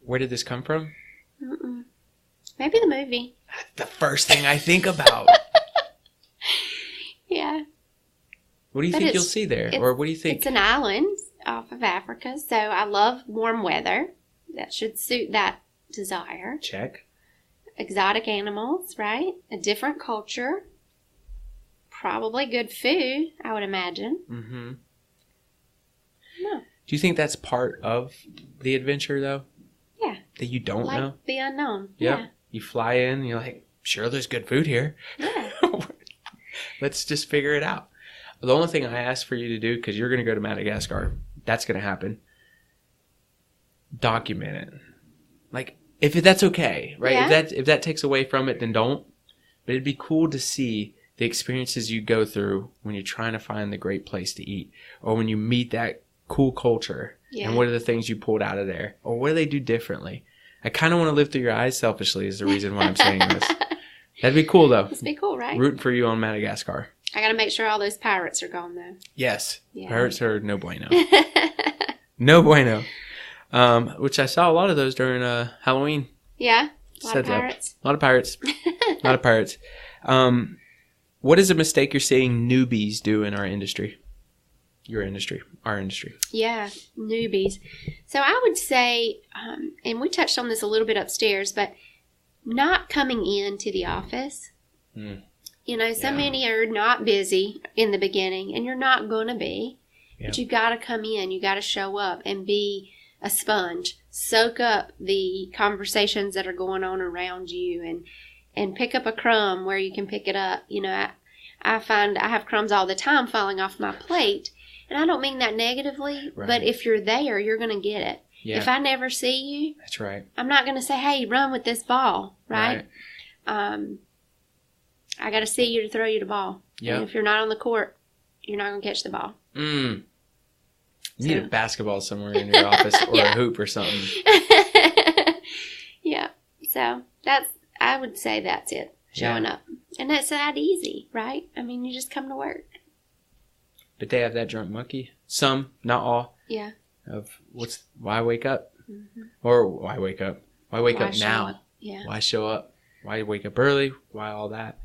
where did this come from? Mm-mm. Maybe the movie. That's the first thing I think about. Yeah. What do you think you'll see there? Or what do you think? It's an island off of Africa, so I love warm weather. That should suit that desire. Check. Exotic animals, right? A different culture. Probably good food, I would imagine. Mm-hmm. No. Do you think that's part of the adventure, though? Yeah. That you don't know? The unknown. Yep. Yeah. You fly in, and you're like, sure, there's good food here. Yeah. Let's just figure it out. The only thing I ask for you to do, because you're going to go to Madagascar, that's going to happen. Document it. Like, if that's okay, right? Yeah. If that takes away from it, then don't. But it'd be cool to see the experiences you go through when you're trying to find the great place to eat, or when you meet that cool culture. Yeah. And what are the things you pulled out of there, or what do they do differently? I kind of want to live through your eyes selfishly is the reason why I'm saying this. That'd be cool, though. That'd be cool, right? Rooting for you on Madagascar. I got to make sure all those pirates are gone, though. Yes. Yeah. Pirates are no bueno. No bueno. Which I saw a lot of those during Halloween. Yeah. A lot of pirates. A lot of pirates. A lot of pirates. What is a mistake you're seeing newbies do in our industry? Your industry, our industry. Yeah, newbies. So I would say, and we touched on this a little bit upstairs, but not coming into the office. You know, so many are not busy in the beginning, and you're not going to be. But you got to come in. You got to show up and be a sponge. Soak up the conversations that are going on around you and pick up a crumb where you can pick it up. You know, I find I have crumbs all the time falling off my plate. And I don't mean that negatively, but if you're there, you're going to get it. Yeah. If I never see you, that's right. I'm not going to say, hey, run with this ball, right? I got to see you to throw you the ball. Yeah. And if you're not on the court, you're not going to catch the ball. You need a basketball somewhere in your office or a hoop or something. Yeah. So I would say that's it, showing up. And that's that easy, right? I mean, you just come to work. But they have that drunk monkey. Some, not all. Yeah. Of why wake up? Or why wake up? Why wake up now? Up? Yeah. Why show up? Why wake up early? Why all that?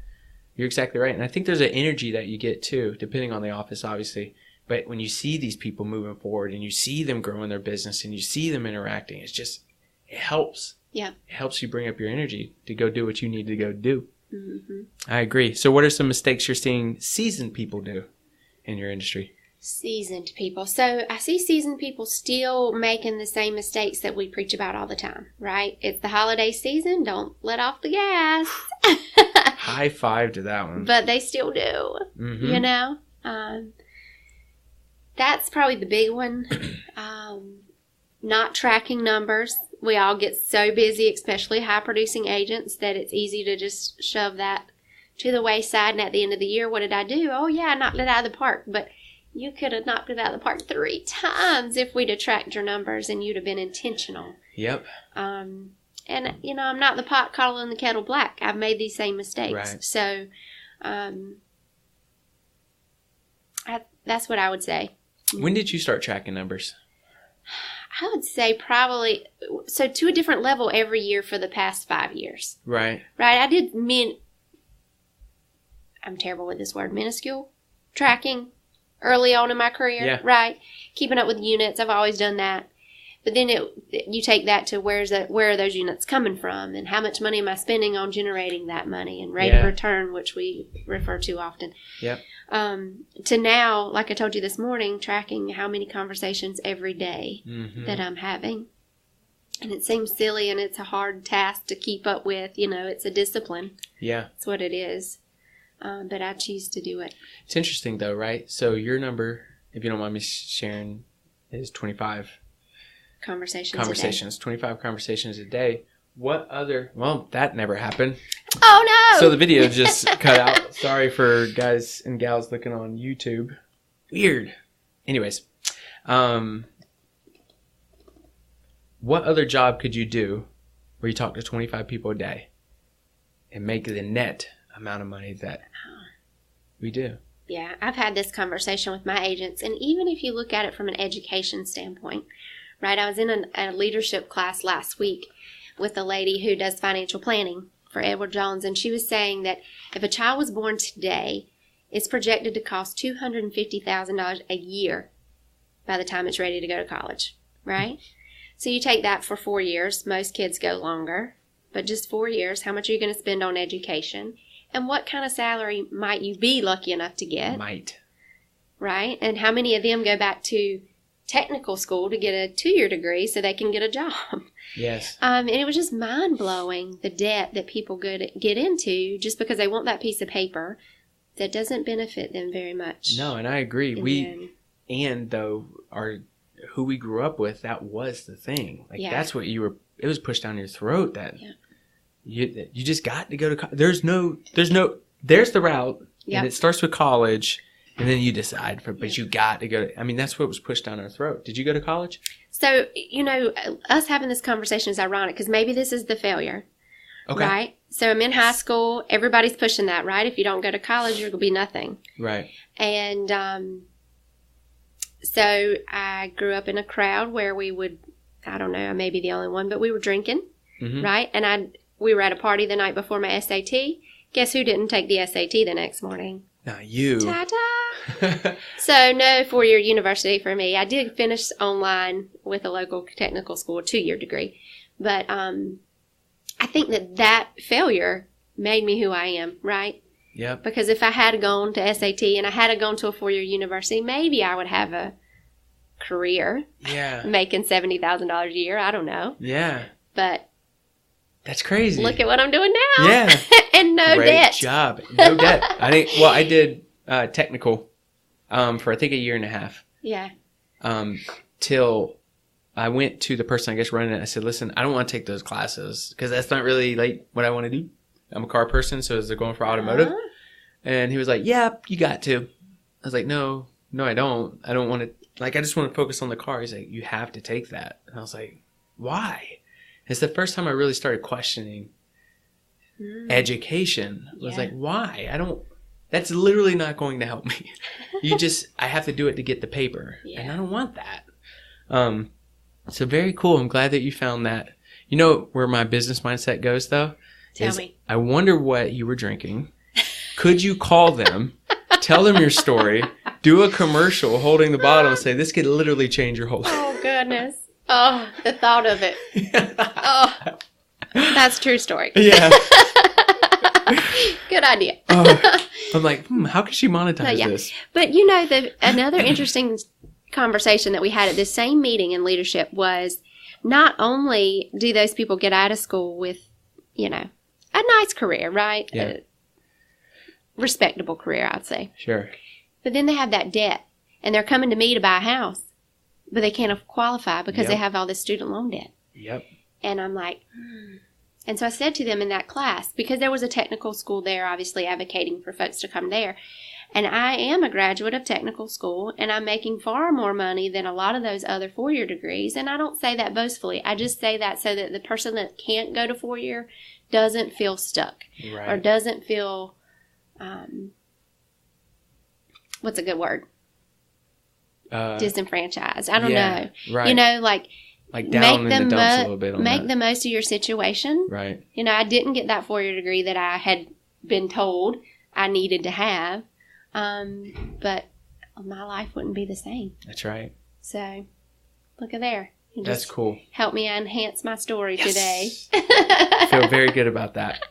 You're exactly right. And I think there's an energy that you get too, depending on the office, obviously. But when you see these people moving forward and you see them growing their business and you see them interacting, it helps. Yeah. It helps you bring up your energy to go do what you need to go do. I agree. So what are some mistakes you're seeing seasoned people do in your industry? Seasoned people. So I see seasoned people still making the same mistakes that we preach about all the time, right? It's the holiday season. Don't let off the gas. High five to that one. But they still do, you know? That's probably the big one. Not tracking numbers. We all get so busy, especially high-producing agents, that it's easy to just shove that to the wayside. And at the end of the year, what did I do? Oh, yeah, I knocked it out of the park. But you could have knocked it out of the park 3 times if we'd have tracked your numbers and you'd have been intentional. Yep. And, you know, I'm not the pot calling the kettle black. I've made these same mistakes. Right. So that's what I would say. When did you start tracking numbers? I would say probably, so to a different level every year for the past 5 years. Right. Right. I did I'm terrible with this word, minuscule tracking early on in my career. Yeah. Right. Keeping up with units. I've always done that. But then you take that to where are those units coming from and how much money am I spending on generating that money and rate of return, which we refer to often. Yep. To now, like I told you this morning, tracking how many conversations every day that I'm having. And it seems silly and it's a hard task to keep up with. You know, it's a discipline. Yeah. That's what it is. But I choose to do it. It's interesting though, right? So your number, if you don't mind me sharing, is 25. Conversations. 25 conversations a day. What other... Well, that never happened. Oh, no! So the video just cut out. Sorry for guys and gals looking on YouTube. Weird. Anyways. What other job could you do where you talk to 25 people a day and make the net amount of money that we do? Yeah, I've had this conversation with my agents. And even if you look at it from an education standpoint... Right, I was in a leadership class last week with a lady who does financial planning for Edward Jones, and she was saying that if a child was born today, it's projected to cost $250,000 a year by the time it's ready to go to college, right? So you take that for 4 years. Most kids go longer, but just 4 years. How much are you going to spend on education? And what kind of salary might you be lucky enough to get? Right? And how many of them go back to technical school to get a 2-year degree so they can get a job? Yes. And it was just mind-blowing, the debt that people get into just because they want that piece of paper that doesn't benefit them very much. No, and I agree. Who we grew up with, that was the thing. Like that's what it was pushed down your throat that you just got to go to college. There's the route, and it starts with college. And then you decide, but you got to go. I mean, that's what was pushed down our throat. Did you go to college? So, you know, us having this conversation is ironic because maybe this is the failure. Okay. Right? So I'm in high school. Everybody's pushing that, right? If you don't go to college, you're going to be nothing. Right. And so I grew up in a crowd where we would, I don't know, I may be the only one, but we were drinking, right? And we were at a party the night before my SAT. Guess who didn't take the SAT the next morning? Not you. Ta-ta! So, no 4-year university for me. I did finish online with a local technical school, a 2-year degree. But I think that failure made me who I am, right? Yep. Because if I had gone to SAT and I had gone to a 4-year university, maybe I would have a career. Yeah. Making $70,000 a year. I don't know. Yeah. But that's crazy. Look at what I'm doing now. Yeah. And no Great debt. Great job. No debt. I did technical for I think a year and a half. Yeah. Till I went to the person I guess running it. I said, listen, I don't want to take those classes because that's not really like what I want to do. I'm a car person, so they're going for automotive. And he was like, yeah, you got to. I was like, no, I don't. I don't want to. Like, I just want to focus on the car. He's like, you have to take that. And I was like, why? It's the first time I really started questioning education. I was like, why? That's literally not going to help me. I have to do it to get the paper. Yeah. And I don't want that. So very cool. I'm glad that you found that. You know where my business mindset goes, though? Tell me. I wonder what you were drinking. Could you call them, tell them your story, do a commercial holding the bottle and say, this could literally change your whole life? Oh, goodness. Oh, the thought of it. Oh, that's a true story. Yeah. Good idea. I'm like, how can she monetize this? But another interesting conversation that we had at this same meeting in leadership was not only do those people get out of school with, a nice career, right? Yeah. A respectable career, I'd say. Sure. But then they have that debt and they're coming to me to buy a house, but they can't qualify because they have all this student loan debt. Yep. And I'm like, And so I said to them in that class, because there was a technical school there, obviously advocating for folks to come there. And I am a graduate of technical school, and I'm making far more money than a lot of those other 4-year degrees. And I don't say that boastfully. I just say that so that the person that can't go to 4-year doesn't feel stuck. Right. Or doesn't feel, what's a good word? Disenfranchised. I don't know. Right. Like down in the dumps a little bit on make that. the most of your situation. Right. I didn't get that 4-year degree that I had been told I needed to have. But my life wouldn't be the same. That's right. So, look at there. That's cool. Help me enhance my story today. I feel very good about that.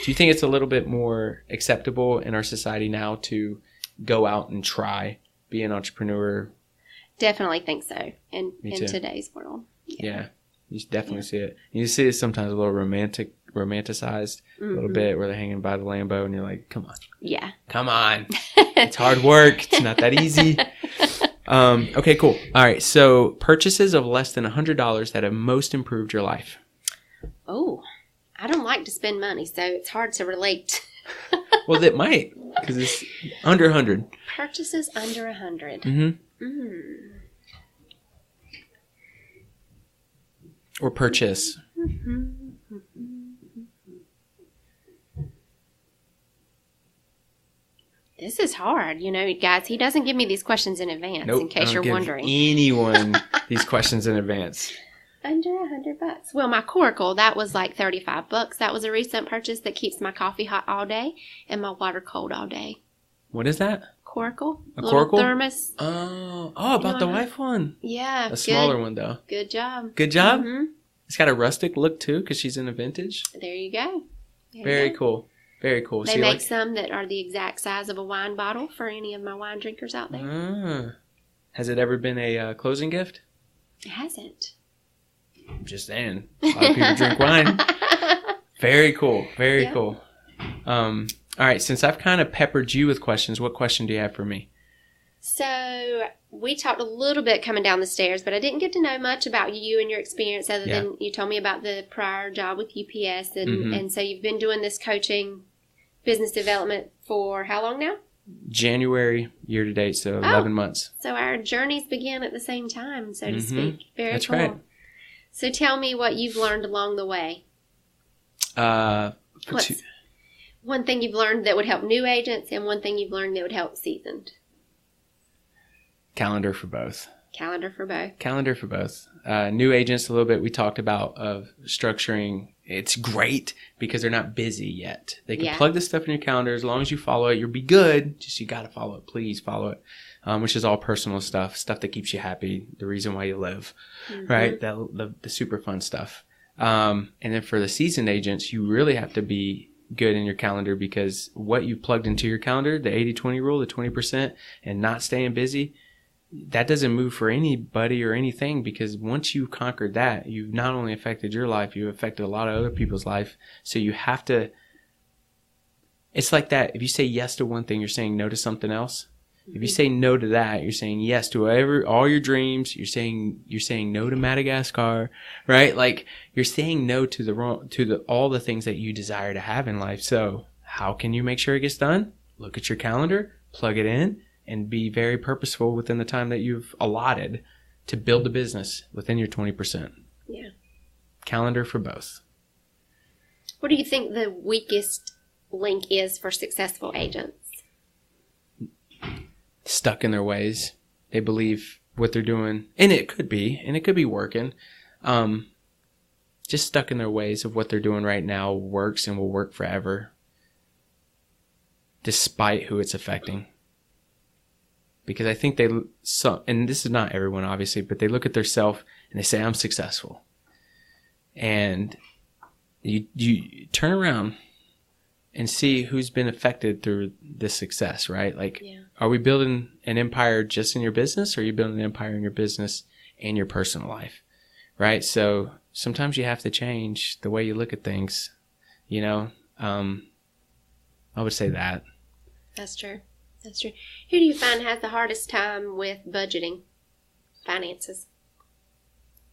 Do you think it's a little bit more acceptable in our society now to go out and try, be an entrepreneur? Definitely think so in today's world. Yeah, you definitely see it. You see it sometimes a little romanticized a little bit where they're hanging by the Lambo and you're like, come on. Yeah. Come on. It's hard work. It's not that easy. Okay, cool. All right. So purchases of less than $100 that have most improved your life. Oh, I don't like to spend money, so it's hard to relate. Well, that might, because it's under 100. Purchases under 100. Or purchase. This is hard. Guys, he doesn't give me these questions in advance, in case you're wondering. Anyone these questions in advance. Under $100. Well, my Coracle, that was like $35. That was a recent purchase that keeps my coffee hot all day and my water cold all day. What is that? Coracle. A Coracle? Thermos. Oh, about the wife one. Yeah. A smaller one, though. Good job. Good job? Mm-hmm. It's got a rustic look, too, because she's in a vintage. There you go. Very cool. Very cool. They make some that are the exact size of a wine bottle for any of my wine drinkers out there. Has it ever been a closing gift? It hasn't. I'm just saying. A lot of people drink wine. Very cool. Very cool. All right. Since I've kind of peppered you with questions, what question do you have for me? So we talked a little bit coming down the stairs, but I didn't get to know much about you and your experience other than you told me about the prior job with UPS. And so you've been doing this coaching business development for how long now? January year to date, so 11 months. So our journeys began at the same time, so to speak. Very That's cool. Right. So tell me what you've learned along the way. What's one thing you've learned that would help new agents and one thing you've learned that would help seasoned? Calendar for both. Calendar for both. Calendar for both. New agents, a little bit we talked about of structuring. It's great because they're not busy yet. They can plug this stuff in your calendar. As long as you follow it, you'll be good. Just you got to follow it. Please follow it, which is all personal stuff that keeps you happy, the reason why you live, right? The super fun stuff. And then for the seasoned agents, you really have to be good in your calendar because what you plugged into your calendar, the 80-20 rule, the 20%, and not staying busy, that doesn't move for anybody or anything because once you've conquered that, you've not only affected your life, you've affected a lot of other people's life. So you have to, it's like that. If you say yes to one thing, you're saying no to something else. If you say no to that, you're saying yes to all your dreams. You're saying no to Madagascar, right? Like you're saying no to all the things that you desire to have in life. So how can you make sure it gets done? Look at your calendar, plug it in, and be very purposeful within the time that you've allotted to build the business within your 20%. Yeah. Calendar for both. What do you think the weakest link is for successful agents? Stuck in their ways. They believe what they're doing, and it could be working. Just stuck in their ways of what they're doing right now works and will work forever, despite who it's affecting. Because I think and this is not everyone obviously, but they look at themselves and they say, I'm successful. And you turn around and see who's been affected through this success, right? Like, Are we building an empire just in your business, or are you building an empire in your business and your personal life, right? So sometimes you have to change the way you look at things, I would say that. That's true. Who do you find has the hardest time with budgeting finances?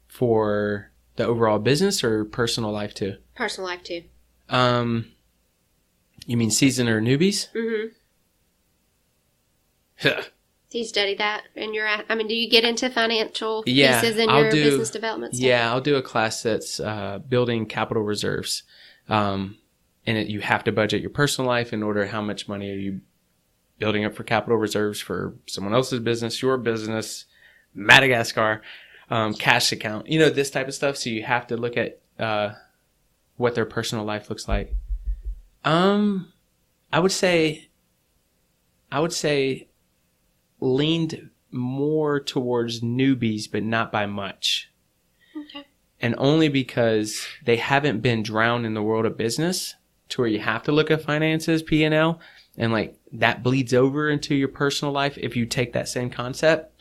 For the overall business or personal life too? Personal life too. You mean seasoned or newbies? Mm-hmm. Do you study that do you get into financial pieces in your business development stuff? Yeah, I'll do a class that's building capital reserves. And you have to budget your personal life in order how much money are you building up for capital reserves for someone else's business, your business, Madagascar, cash account, this type of stuff. So you have to look at what their personal life looks like. I would say leaned more towards newbies, but not by much. Okay. And only because they haven't been drowned in the world of business to where you have to look at finances, P&L, and like that bleeds over into your personal life if you take that same concept.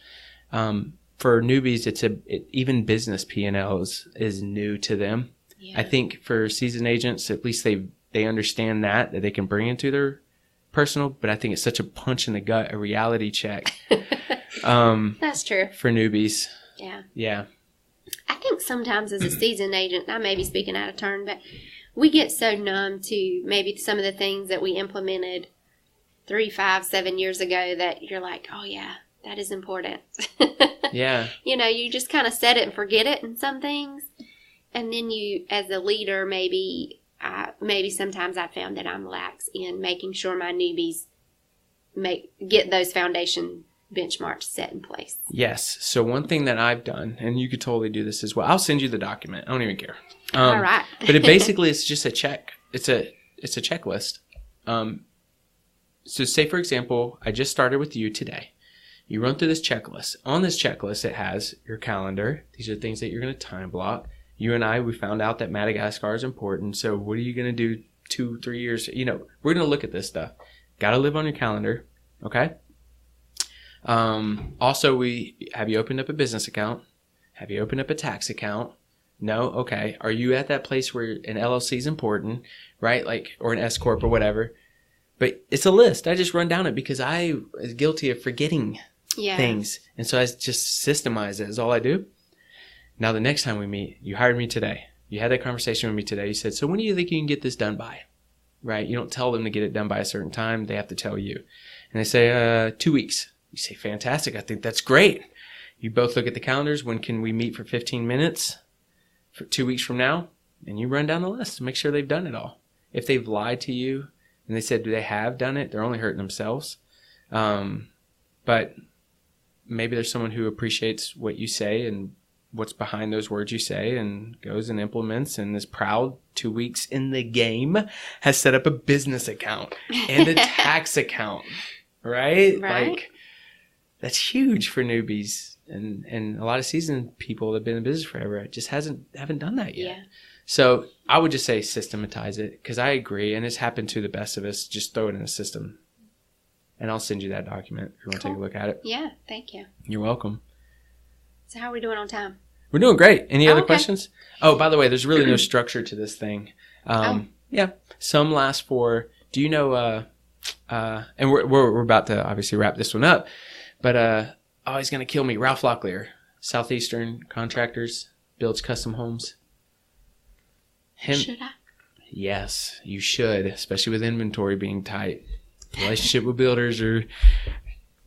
For newbies, even business P&L is new to them. Yeah. I think for seasoned agents, at least they understand that they can bring into their personal, but I think it's such a punch in the gut, a reality check. That's true. For newbies. Yeah. Yeah. I think sometimes as a seasoned agent, I may be speaking out of turn, but we get so numb to maybe some of the things that we implemented 3, 5, 7 years ago that you're like, oh yeah, that is important. Yeah. You just kind of set it and forget it in some things. And then you, as a leader, maybe sometimes I found that I'm lax in making sure my newbies get those foundation benchmarks set in place. Yes. So one thing that I've done, and you could totally do this as well. I'll send you the document. I don't even care. All right. But it's just a check. It's a checklist. So say, for example, I just started with you today. You run through this checklist. On this checklist, it has your calendar. These are things that you're going to time block. You and I, we found out that Madagascar is important. So what are you going to do 2, 3 years? We're going to look at this stuff. Got to live on your calendar. Okay. Also, have you opened up a business account? Have you opened up a tax account? No? Okay. Are you at that place where an LLC is important, right? Or an S Corp or whatever. But it's a list. I just run down it because I was guilty of forgetting things. And so I just systemize it is all I do. Now, the next time we meet, you hired me today. You had that conversation with me today. You said, so when do you think you can get this done by? Right? You don't tell them to get it done by a certain time. They have to tell you. And they say, 2 weeks. You say, fantastic. I think that's great. You both look at the calendars. When can we meet for 15 minutes for 2 weeks from now? And you run down the list to make sure they've done it all. If they've lied to you and they said, do they have done it? They're only hurting themselves. But maybe there's someone who appreciates what you say and what's behind those words you say and goes and implements and is proud. 2 weeks in the game, has set up a business account and a tax account, right? Like, that's huge for newbies and a lot of seasoned people that have been in business forever just haven't done that yet. Yeah. So I would just say systematize it, because I agree, and it's happened to the best of us. Just throw it in a system, and I'll send you that document if you want to take a look at it. Yeah, thank you. You're welcome. So how are we doing on time? We're doing great. Any other questions? Oh, by the way, there's really no structure to this thing. Yeah, some last for. Do you know? And we're about to obviously wrap this one up, but he's gonna kill me. Ralph Locklear, Southeastern Contractors, builds custom homes. Should I? Yes, you should, especially with inventory being tight. Relationship with builders are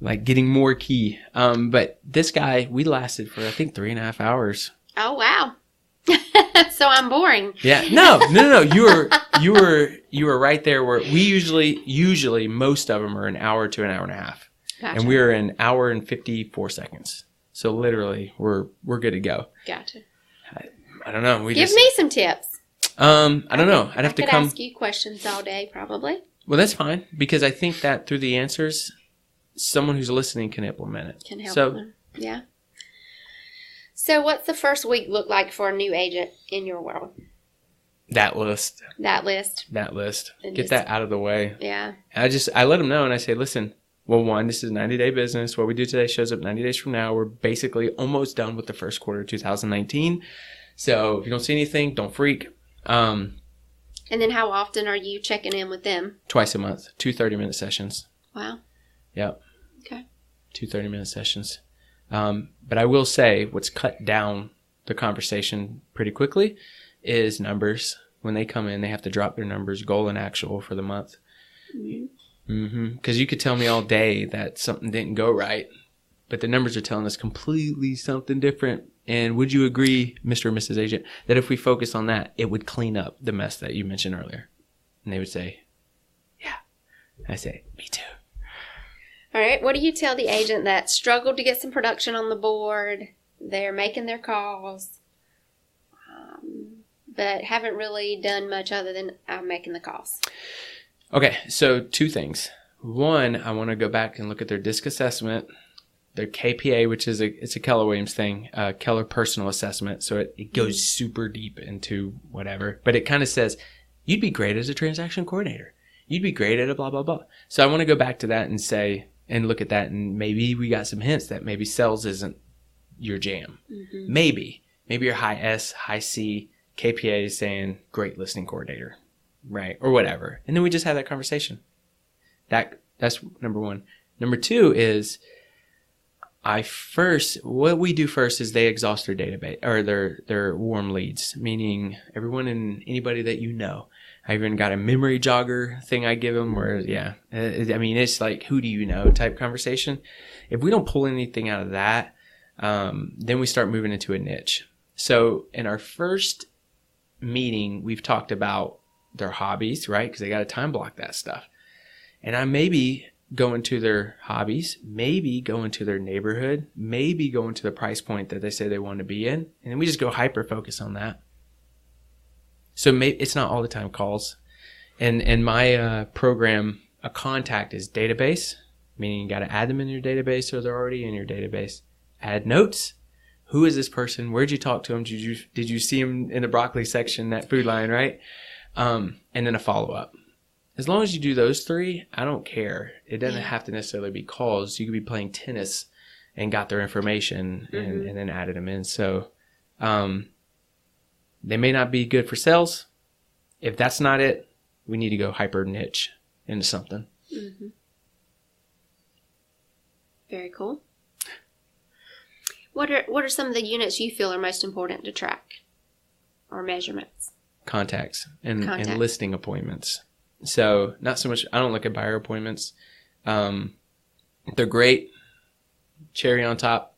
like getting more key. But this guy, we lasted for I think 3.5 hours. Oh wow! So I'm boring. Yeah, no. You were right there where we usually most of them are an hour to an hour and a half, gotcha. And we were an hour and 54 seconds. So literally, we're good to go. Gotcha. I don't know. Give me some tips. I don't know. I'd have to come. Ask you questions all day, probably. Well, that's fine, because I think that through the answers, someone who's listening can implement it. Can help them. Yeah. So what's the first week look like for a new agent in your world? That list. Get that out of the way. Yeah. I let them know, and I say, listen, well, one, this is a 90-day business. What we do today shows up 90 days from now. We're basically almost done with the first quarter of 2019. So if you don't see anything, don't freak. And then how often are you checking in with them? Twice a month. 2 30-minute sessions. Wow. Yep. Okay. 2 30-minute sessions. But I will say what's cut down the conversation pretty quickly is numbers. When they come in, they have to drop their numbers, goal and actual, for the month. Because you could tell me all day that something didn't go right, but the numbers are telling us completely something different. And would you agree, Mr. or Mrs. Agent, that if we focus on that, it would clean up the mess that you mentioned earlier? And they would say, yeah. I say, me too. All right. What do you tell the agent that struggled to get some production on the board? They're making their calls, but haven't really done much other than making the calls. Okay. So 2 things. One, I want to go back and look at their DISC assessment. Their KPA, which is it's a Keller Williams thing, Keller Personal Assessment. So it goes super deep into whatever. But it kind of says, you'd be great as a transaction coordinator. You'd be great at a blah, blah, blah. So I want to go back to that and say, and look at that, and maybe we got some hints that maybe sales isn't your jam. Mm-hmm. Maybe you're high S, high C, KPA is saying great listing coordinator, right? Or whatever. And then we just have that conversation. That's number 1. Number 2 is, what we do first is they exhaust their database or their warm leads, meaning everyone and anybody that you know. I even got a memory jogger thing I give them where, it's like, who do you know type conversation. If we don't pull anything out of that, then we start moving into a niche. So in our first meeting, we've talked about their hobbies, right? Because they got to time block that stuff. And I maybe go into their hobbies, maybe go into their neighborhood, maybe go into the price point that they say they want to be in. And then we just go hyper focus on that. So it's not all the time calls. And in my program, a contact is database, meaning you got to add them in your database or they're already in your database. Add notes. Who is this person? Where'd you talk to him? Did you see him in the broccoli section, that food line, right? And then a follow-up. As long as you do those 3, I don't care. It doesn't have to necessarily be calls. You could be playing tennis and got their information and then added them in. So they may not be good for sales. If that's not it, we need to go hyper niche into something. Mm-hmm. Very cool. What are some of the units you feel are most important to track or measurements? Contacts and listing appointments. So not so much, I don't look at buyer appointments. They're great, cherry on top,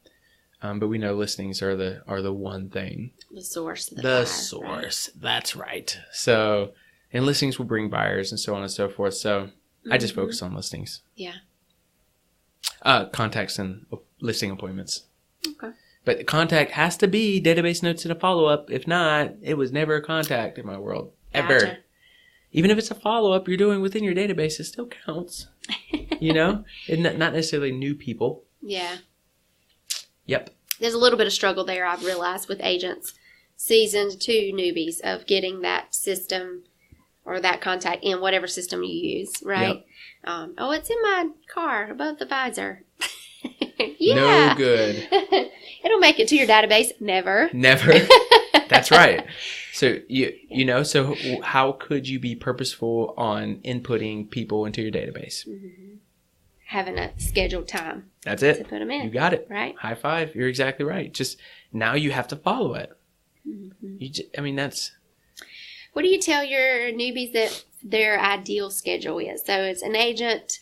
but we know listings are the one thing. The source. The source. Right? That's right. So, and listings will bring buyers and so on and so forth. So I just focus on listings. Yeah. Contacts and listing appointments. Okay. But the contact has to be database notes and a follow-up. If not, it was never a contact in my world. Ever. Gotcha. Even if it's a follow-up you're doing within your database, it still counts. You know? And not necessarily new people. Yeah. Yep. There's a little bit of struggle there, I've realized, with agents, seasoned to newbies, of getting that system or that contact in whatever system you use, right? Yep. It's in my car above the visor. Yeah. No good. It'll make it to your database. Never. That's right. So, so how could you be purposeful on inputting people into your database? Mm-hmm. Having a scheduled time. That's it. To put them in. You got it. Right. High five. You're exactly right. Just now you have to follow it. Mm-hmm. That's... What do you tell your newbies that their ideal schedule is? So it's an agent,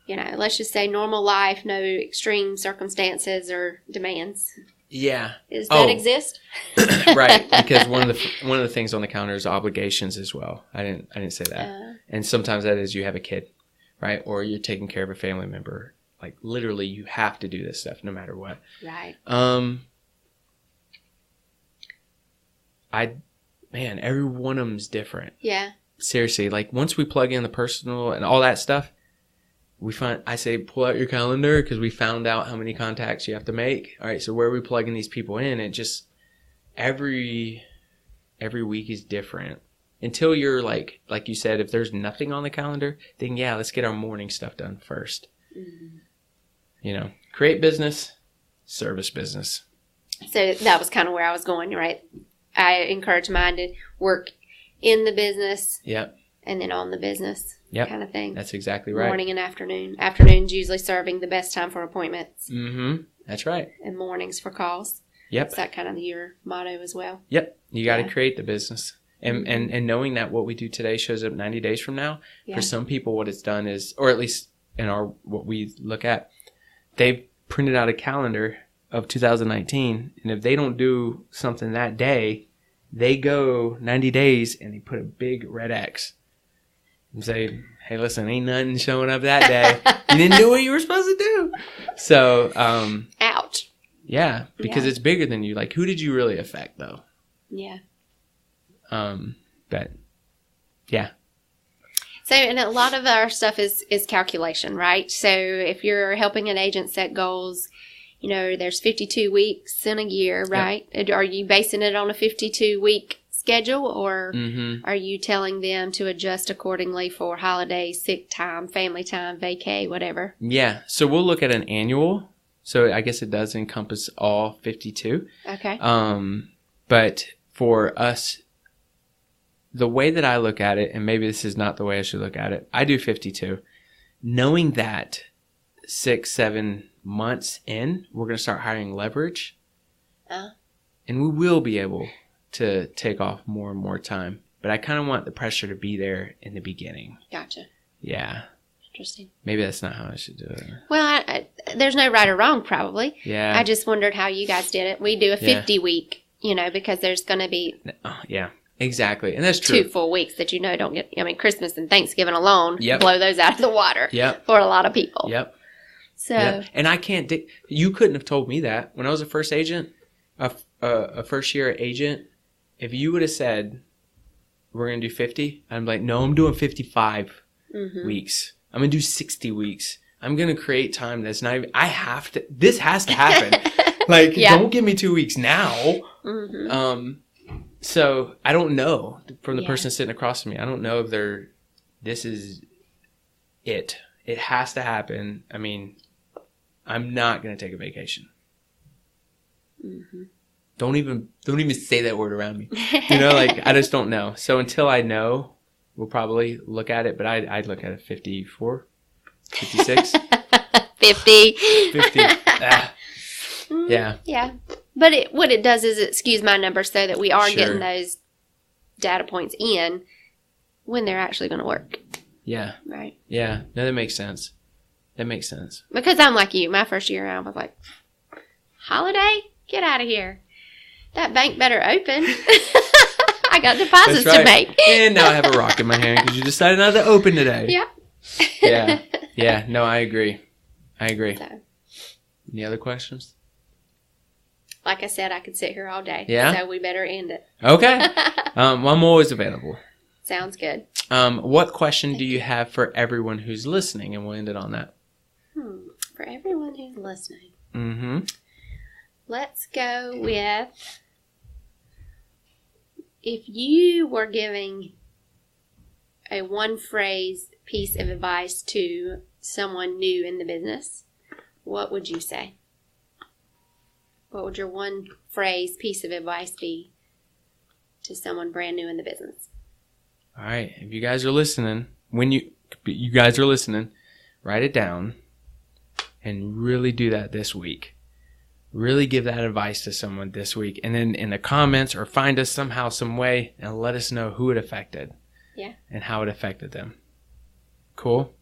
let's just say normal life, no extreme circumstances or demands. Yeah. Does that exist? Right. Because one of the things on the calendar is obligations as well. I didn't say that. And sometimes that is you have a kid, right? Or you're taking care of a family member. Like literally you have to do this stuff no matter what. Right. Every one of them's different. Yeah. Seriously, like once we plug in the personal and all that stuff, I say pull out your calendar because we found out how many contacts you have to make. All right, so where are we plugging these people in? It just every week is different until you're like you said, if there's nothing on the calendar, then yeah, let's get our morning stuff done first. Mm-hmm. Create business, service business. So that was kind of where I was going, right? I encourage mine to work in the business. Yep. And then on the business. Yep. Kind of thing. That's exactly right. Morning and afternoon. Afternoon's usually serving the best time for appointments. Mm-hmm. That's right. And mornings for calls. Yep. Is that kind of your motto as well? Yep. You got to create the business. And knowing that what we do today shows up 90 days from now, for some people what it's done is, or at least in what we look at, they've printed out a calendar of 2019, and if they don't do something that day, they go 90 days and they put a big red X and say, hey, listen, ain't nothing showing up that day. You didn't do what you were supposed to do. So, ouch. Yeah, because it's bigger than you. Like, who did you really affect, though? Yeah. But, yeah. So, and a lot of our stuff is calculation, right? So, if you're helping an agent set goals, there's 52 weeks in a year, right? Yep. Are you basing it on a 52-week schedule, or are you telling them to adjust accordingly for holidays, sick time, family time, vacay, whatever? Yeah. So we'll look at an annual. So I guess it does encompass all 52. Okay. But for us, the way that I look at it, and maybe this is not the way I should look at it, I do 52. Knowing that 6-7 months in, we're going to start hiring leverage. And we will be able to take off more and more time. But I kind of want the pressure to be there in the beginning. Gotcha. Yeah. Interesting. Maybe that's not how I should do it. Well, there's no right or wrong, probably. Yeah. I just wondered how you guys did it. We do a 50-week, because there's going to be... yeah, exactly. And that's true. 2 full weeks that don't get... Christmas and Thanksgiving alone blow those out of the water for a lot of people. Yep. So... Yep. And I can't... You couldn't have told me that. When I was a first agent, a first-year agent, if you would have said, we're going to do 50, I'm like, no, I'm doing 55 weeks. I'm going to do 60 weeks. I'm going to create time that's not even... This has to happen. Don't give me 2 weeks now. So I don't know from the person sitting across from me. I don't know if this is it. It has to happen. I mean, I'm not going to take a vacation. Don't even say that word around me. I just don't know. So until I know, we'll probably look at it, but I'd look at it 54, 56. 50. 50. Yeah. Yeah. But what it does is it skews my numbers so that we are getting those data points in when they're actually going to work. Yeah. Right. Yeah. No, that makes sense. Because I'm like you. My first year, I was like, holiday? Get out of here. That bank better open. I got deposits to make. And now I have a rock in my hand because you decided not to open today. Yeah. Yeah. Yeah. No, I agree. So. Any other questions? Like I said, I could sit here all day. Yeah? So we better end it. Okay. Well, I'm always available. Sounds good. What question do you have for everyone who's listening? And we'll end it on that. For everyone who's listening. Mm-hmm. Let's go with, if you were giving a one-phrase piece of advice to someone new in the business, what would you say? What would your one-phrase piece of advice be to someone brand new in the business? All right. If you guys are listening, when you guys are listening, write it down and really do that this week. Really give that advice to someone this week. And then in the comments or find us somehow, some way, and let us know who it affected. Yeah. And how it affected them. Cool?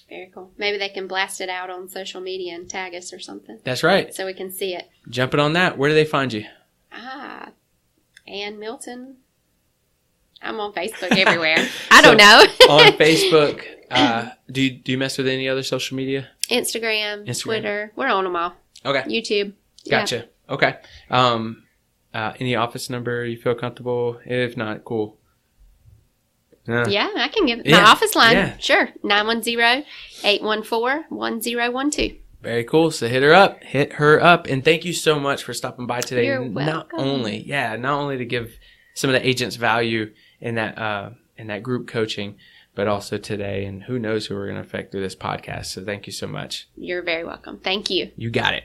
Very cool. Maybe they can blast it out on social media and tag us or something. That's right. So we can see it. Jumping on that. Where do they find you? And Milton. I'm on Facebook everywhere. I don't know. On Facebook. Do you mess with any other social media? Instagram, Twitter. We're on them all. Okay. YouTube. Gotcha. Yeah. Okay. Any office number you feel comfortable? If not, cool. Yeah, I can give my office line. Yeah. Sure. 910-814-1012. Very cool. So hit her up. And thank you so much for stopping by today. You're welcome. Not only to give some of the agents value in that group coaching, but also today, and who knows who we're going to affect through this podcast. So thank you so much. You're very welcome. Thank you. You got it.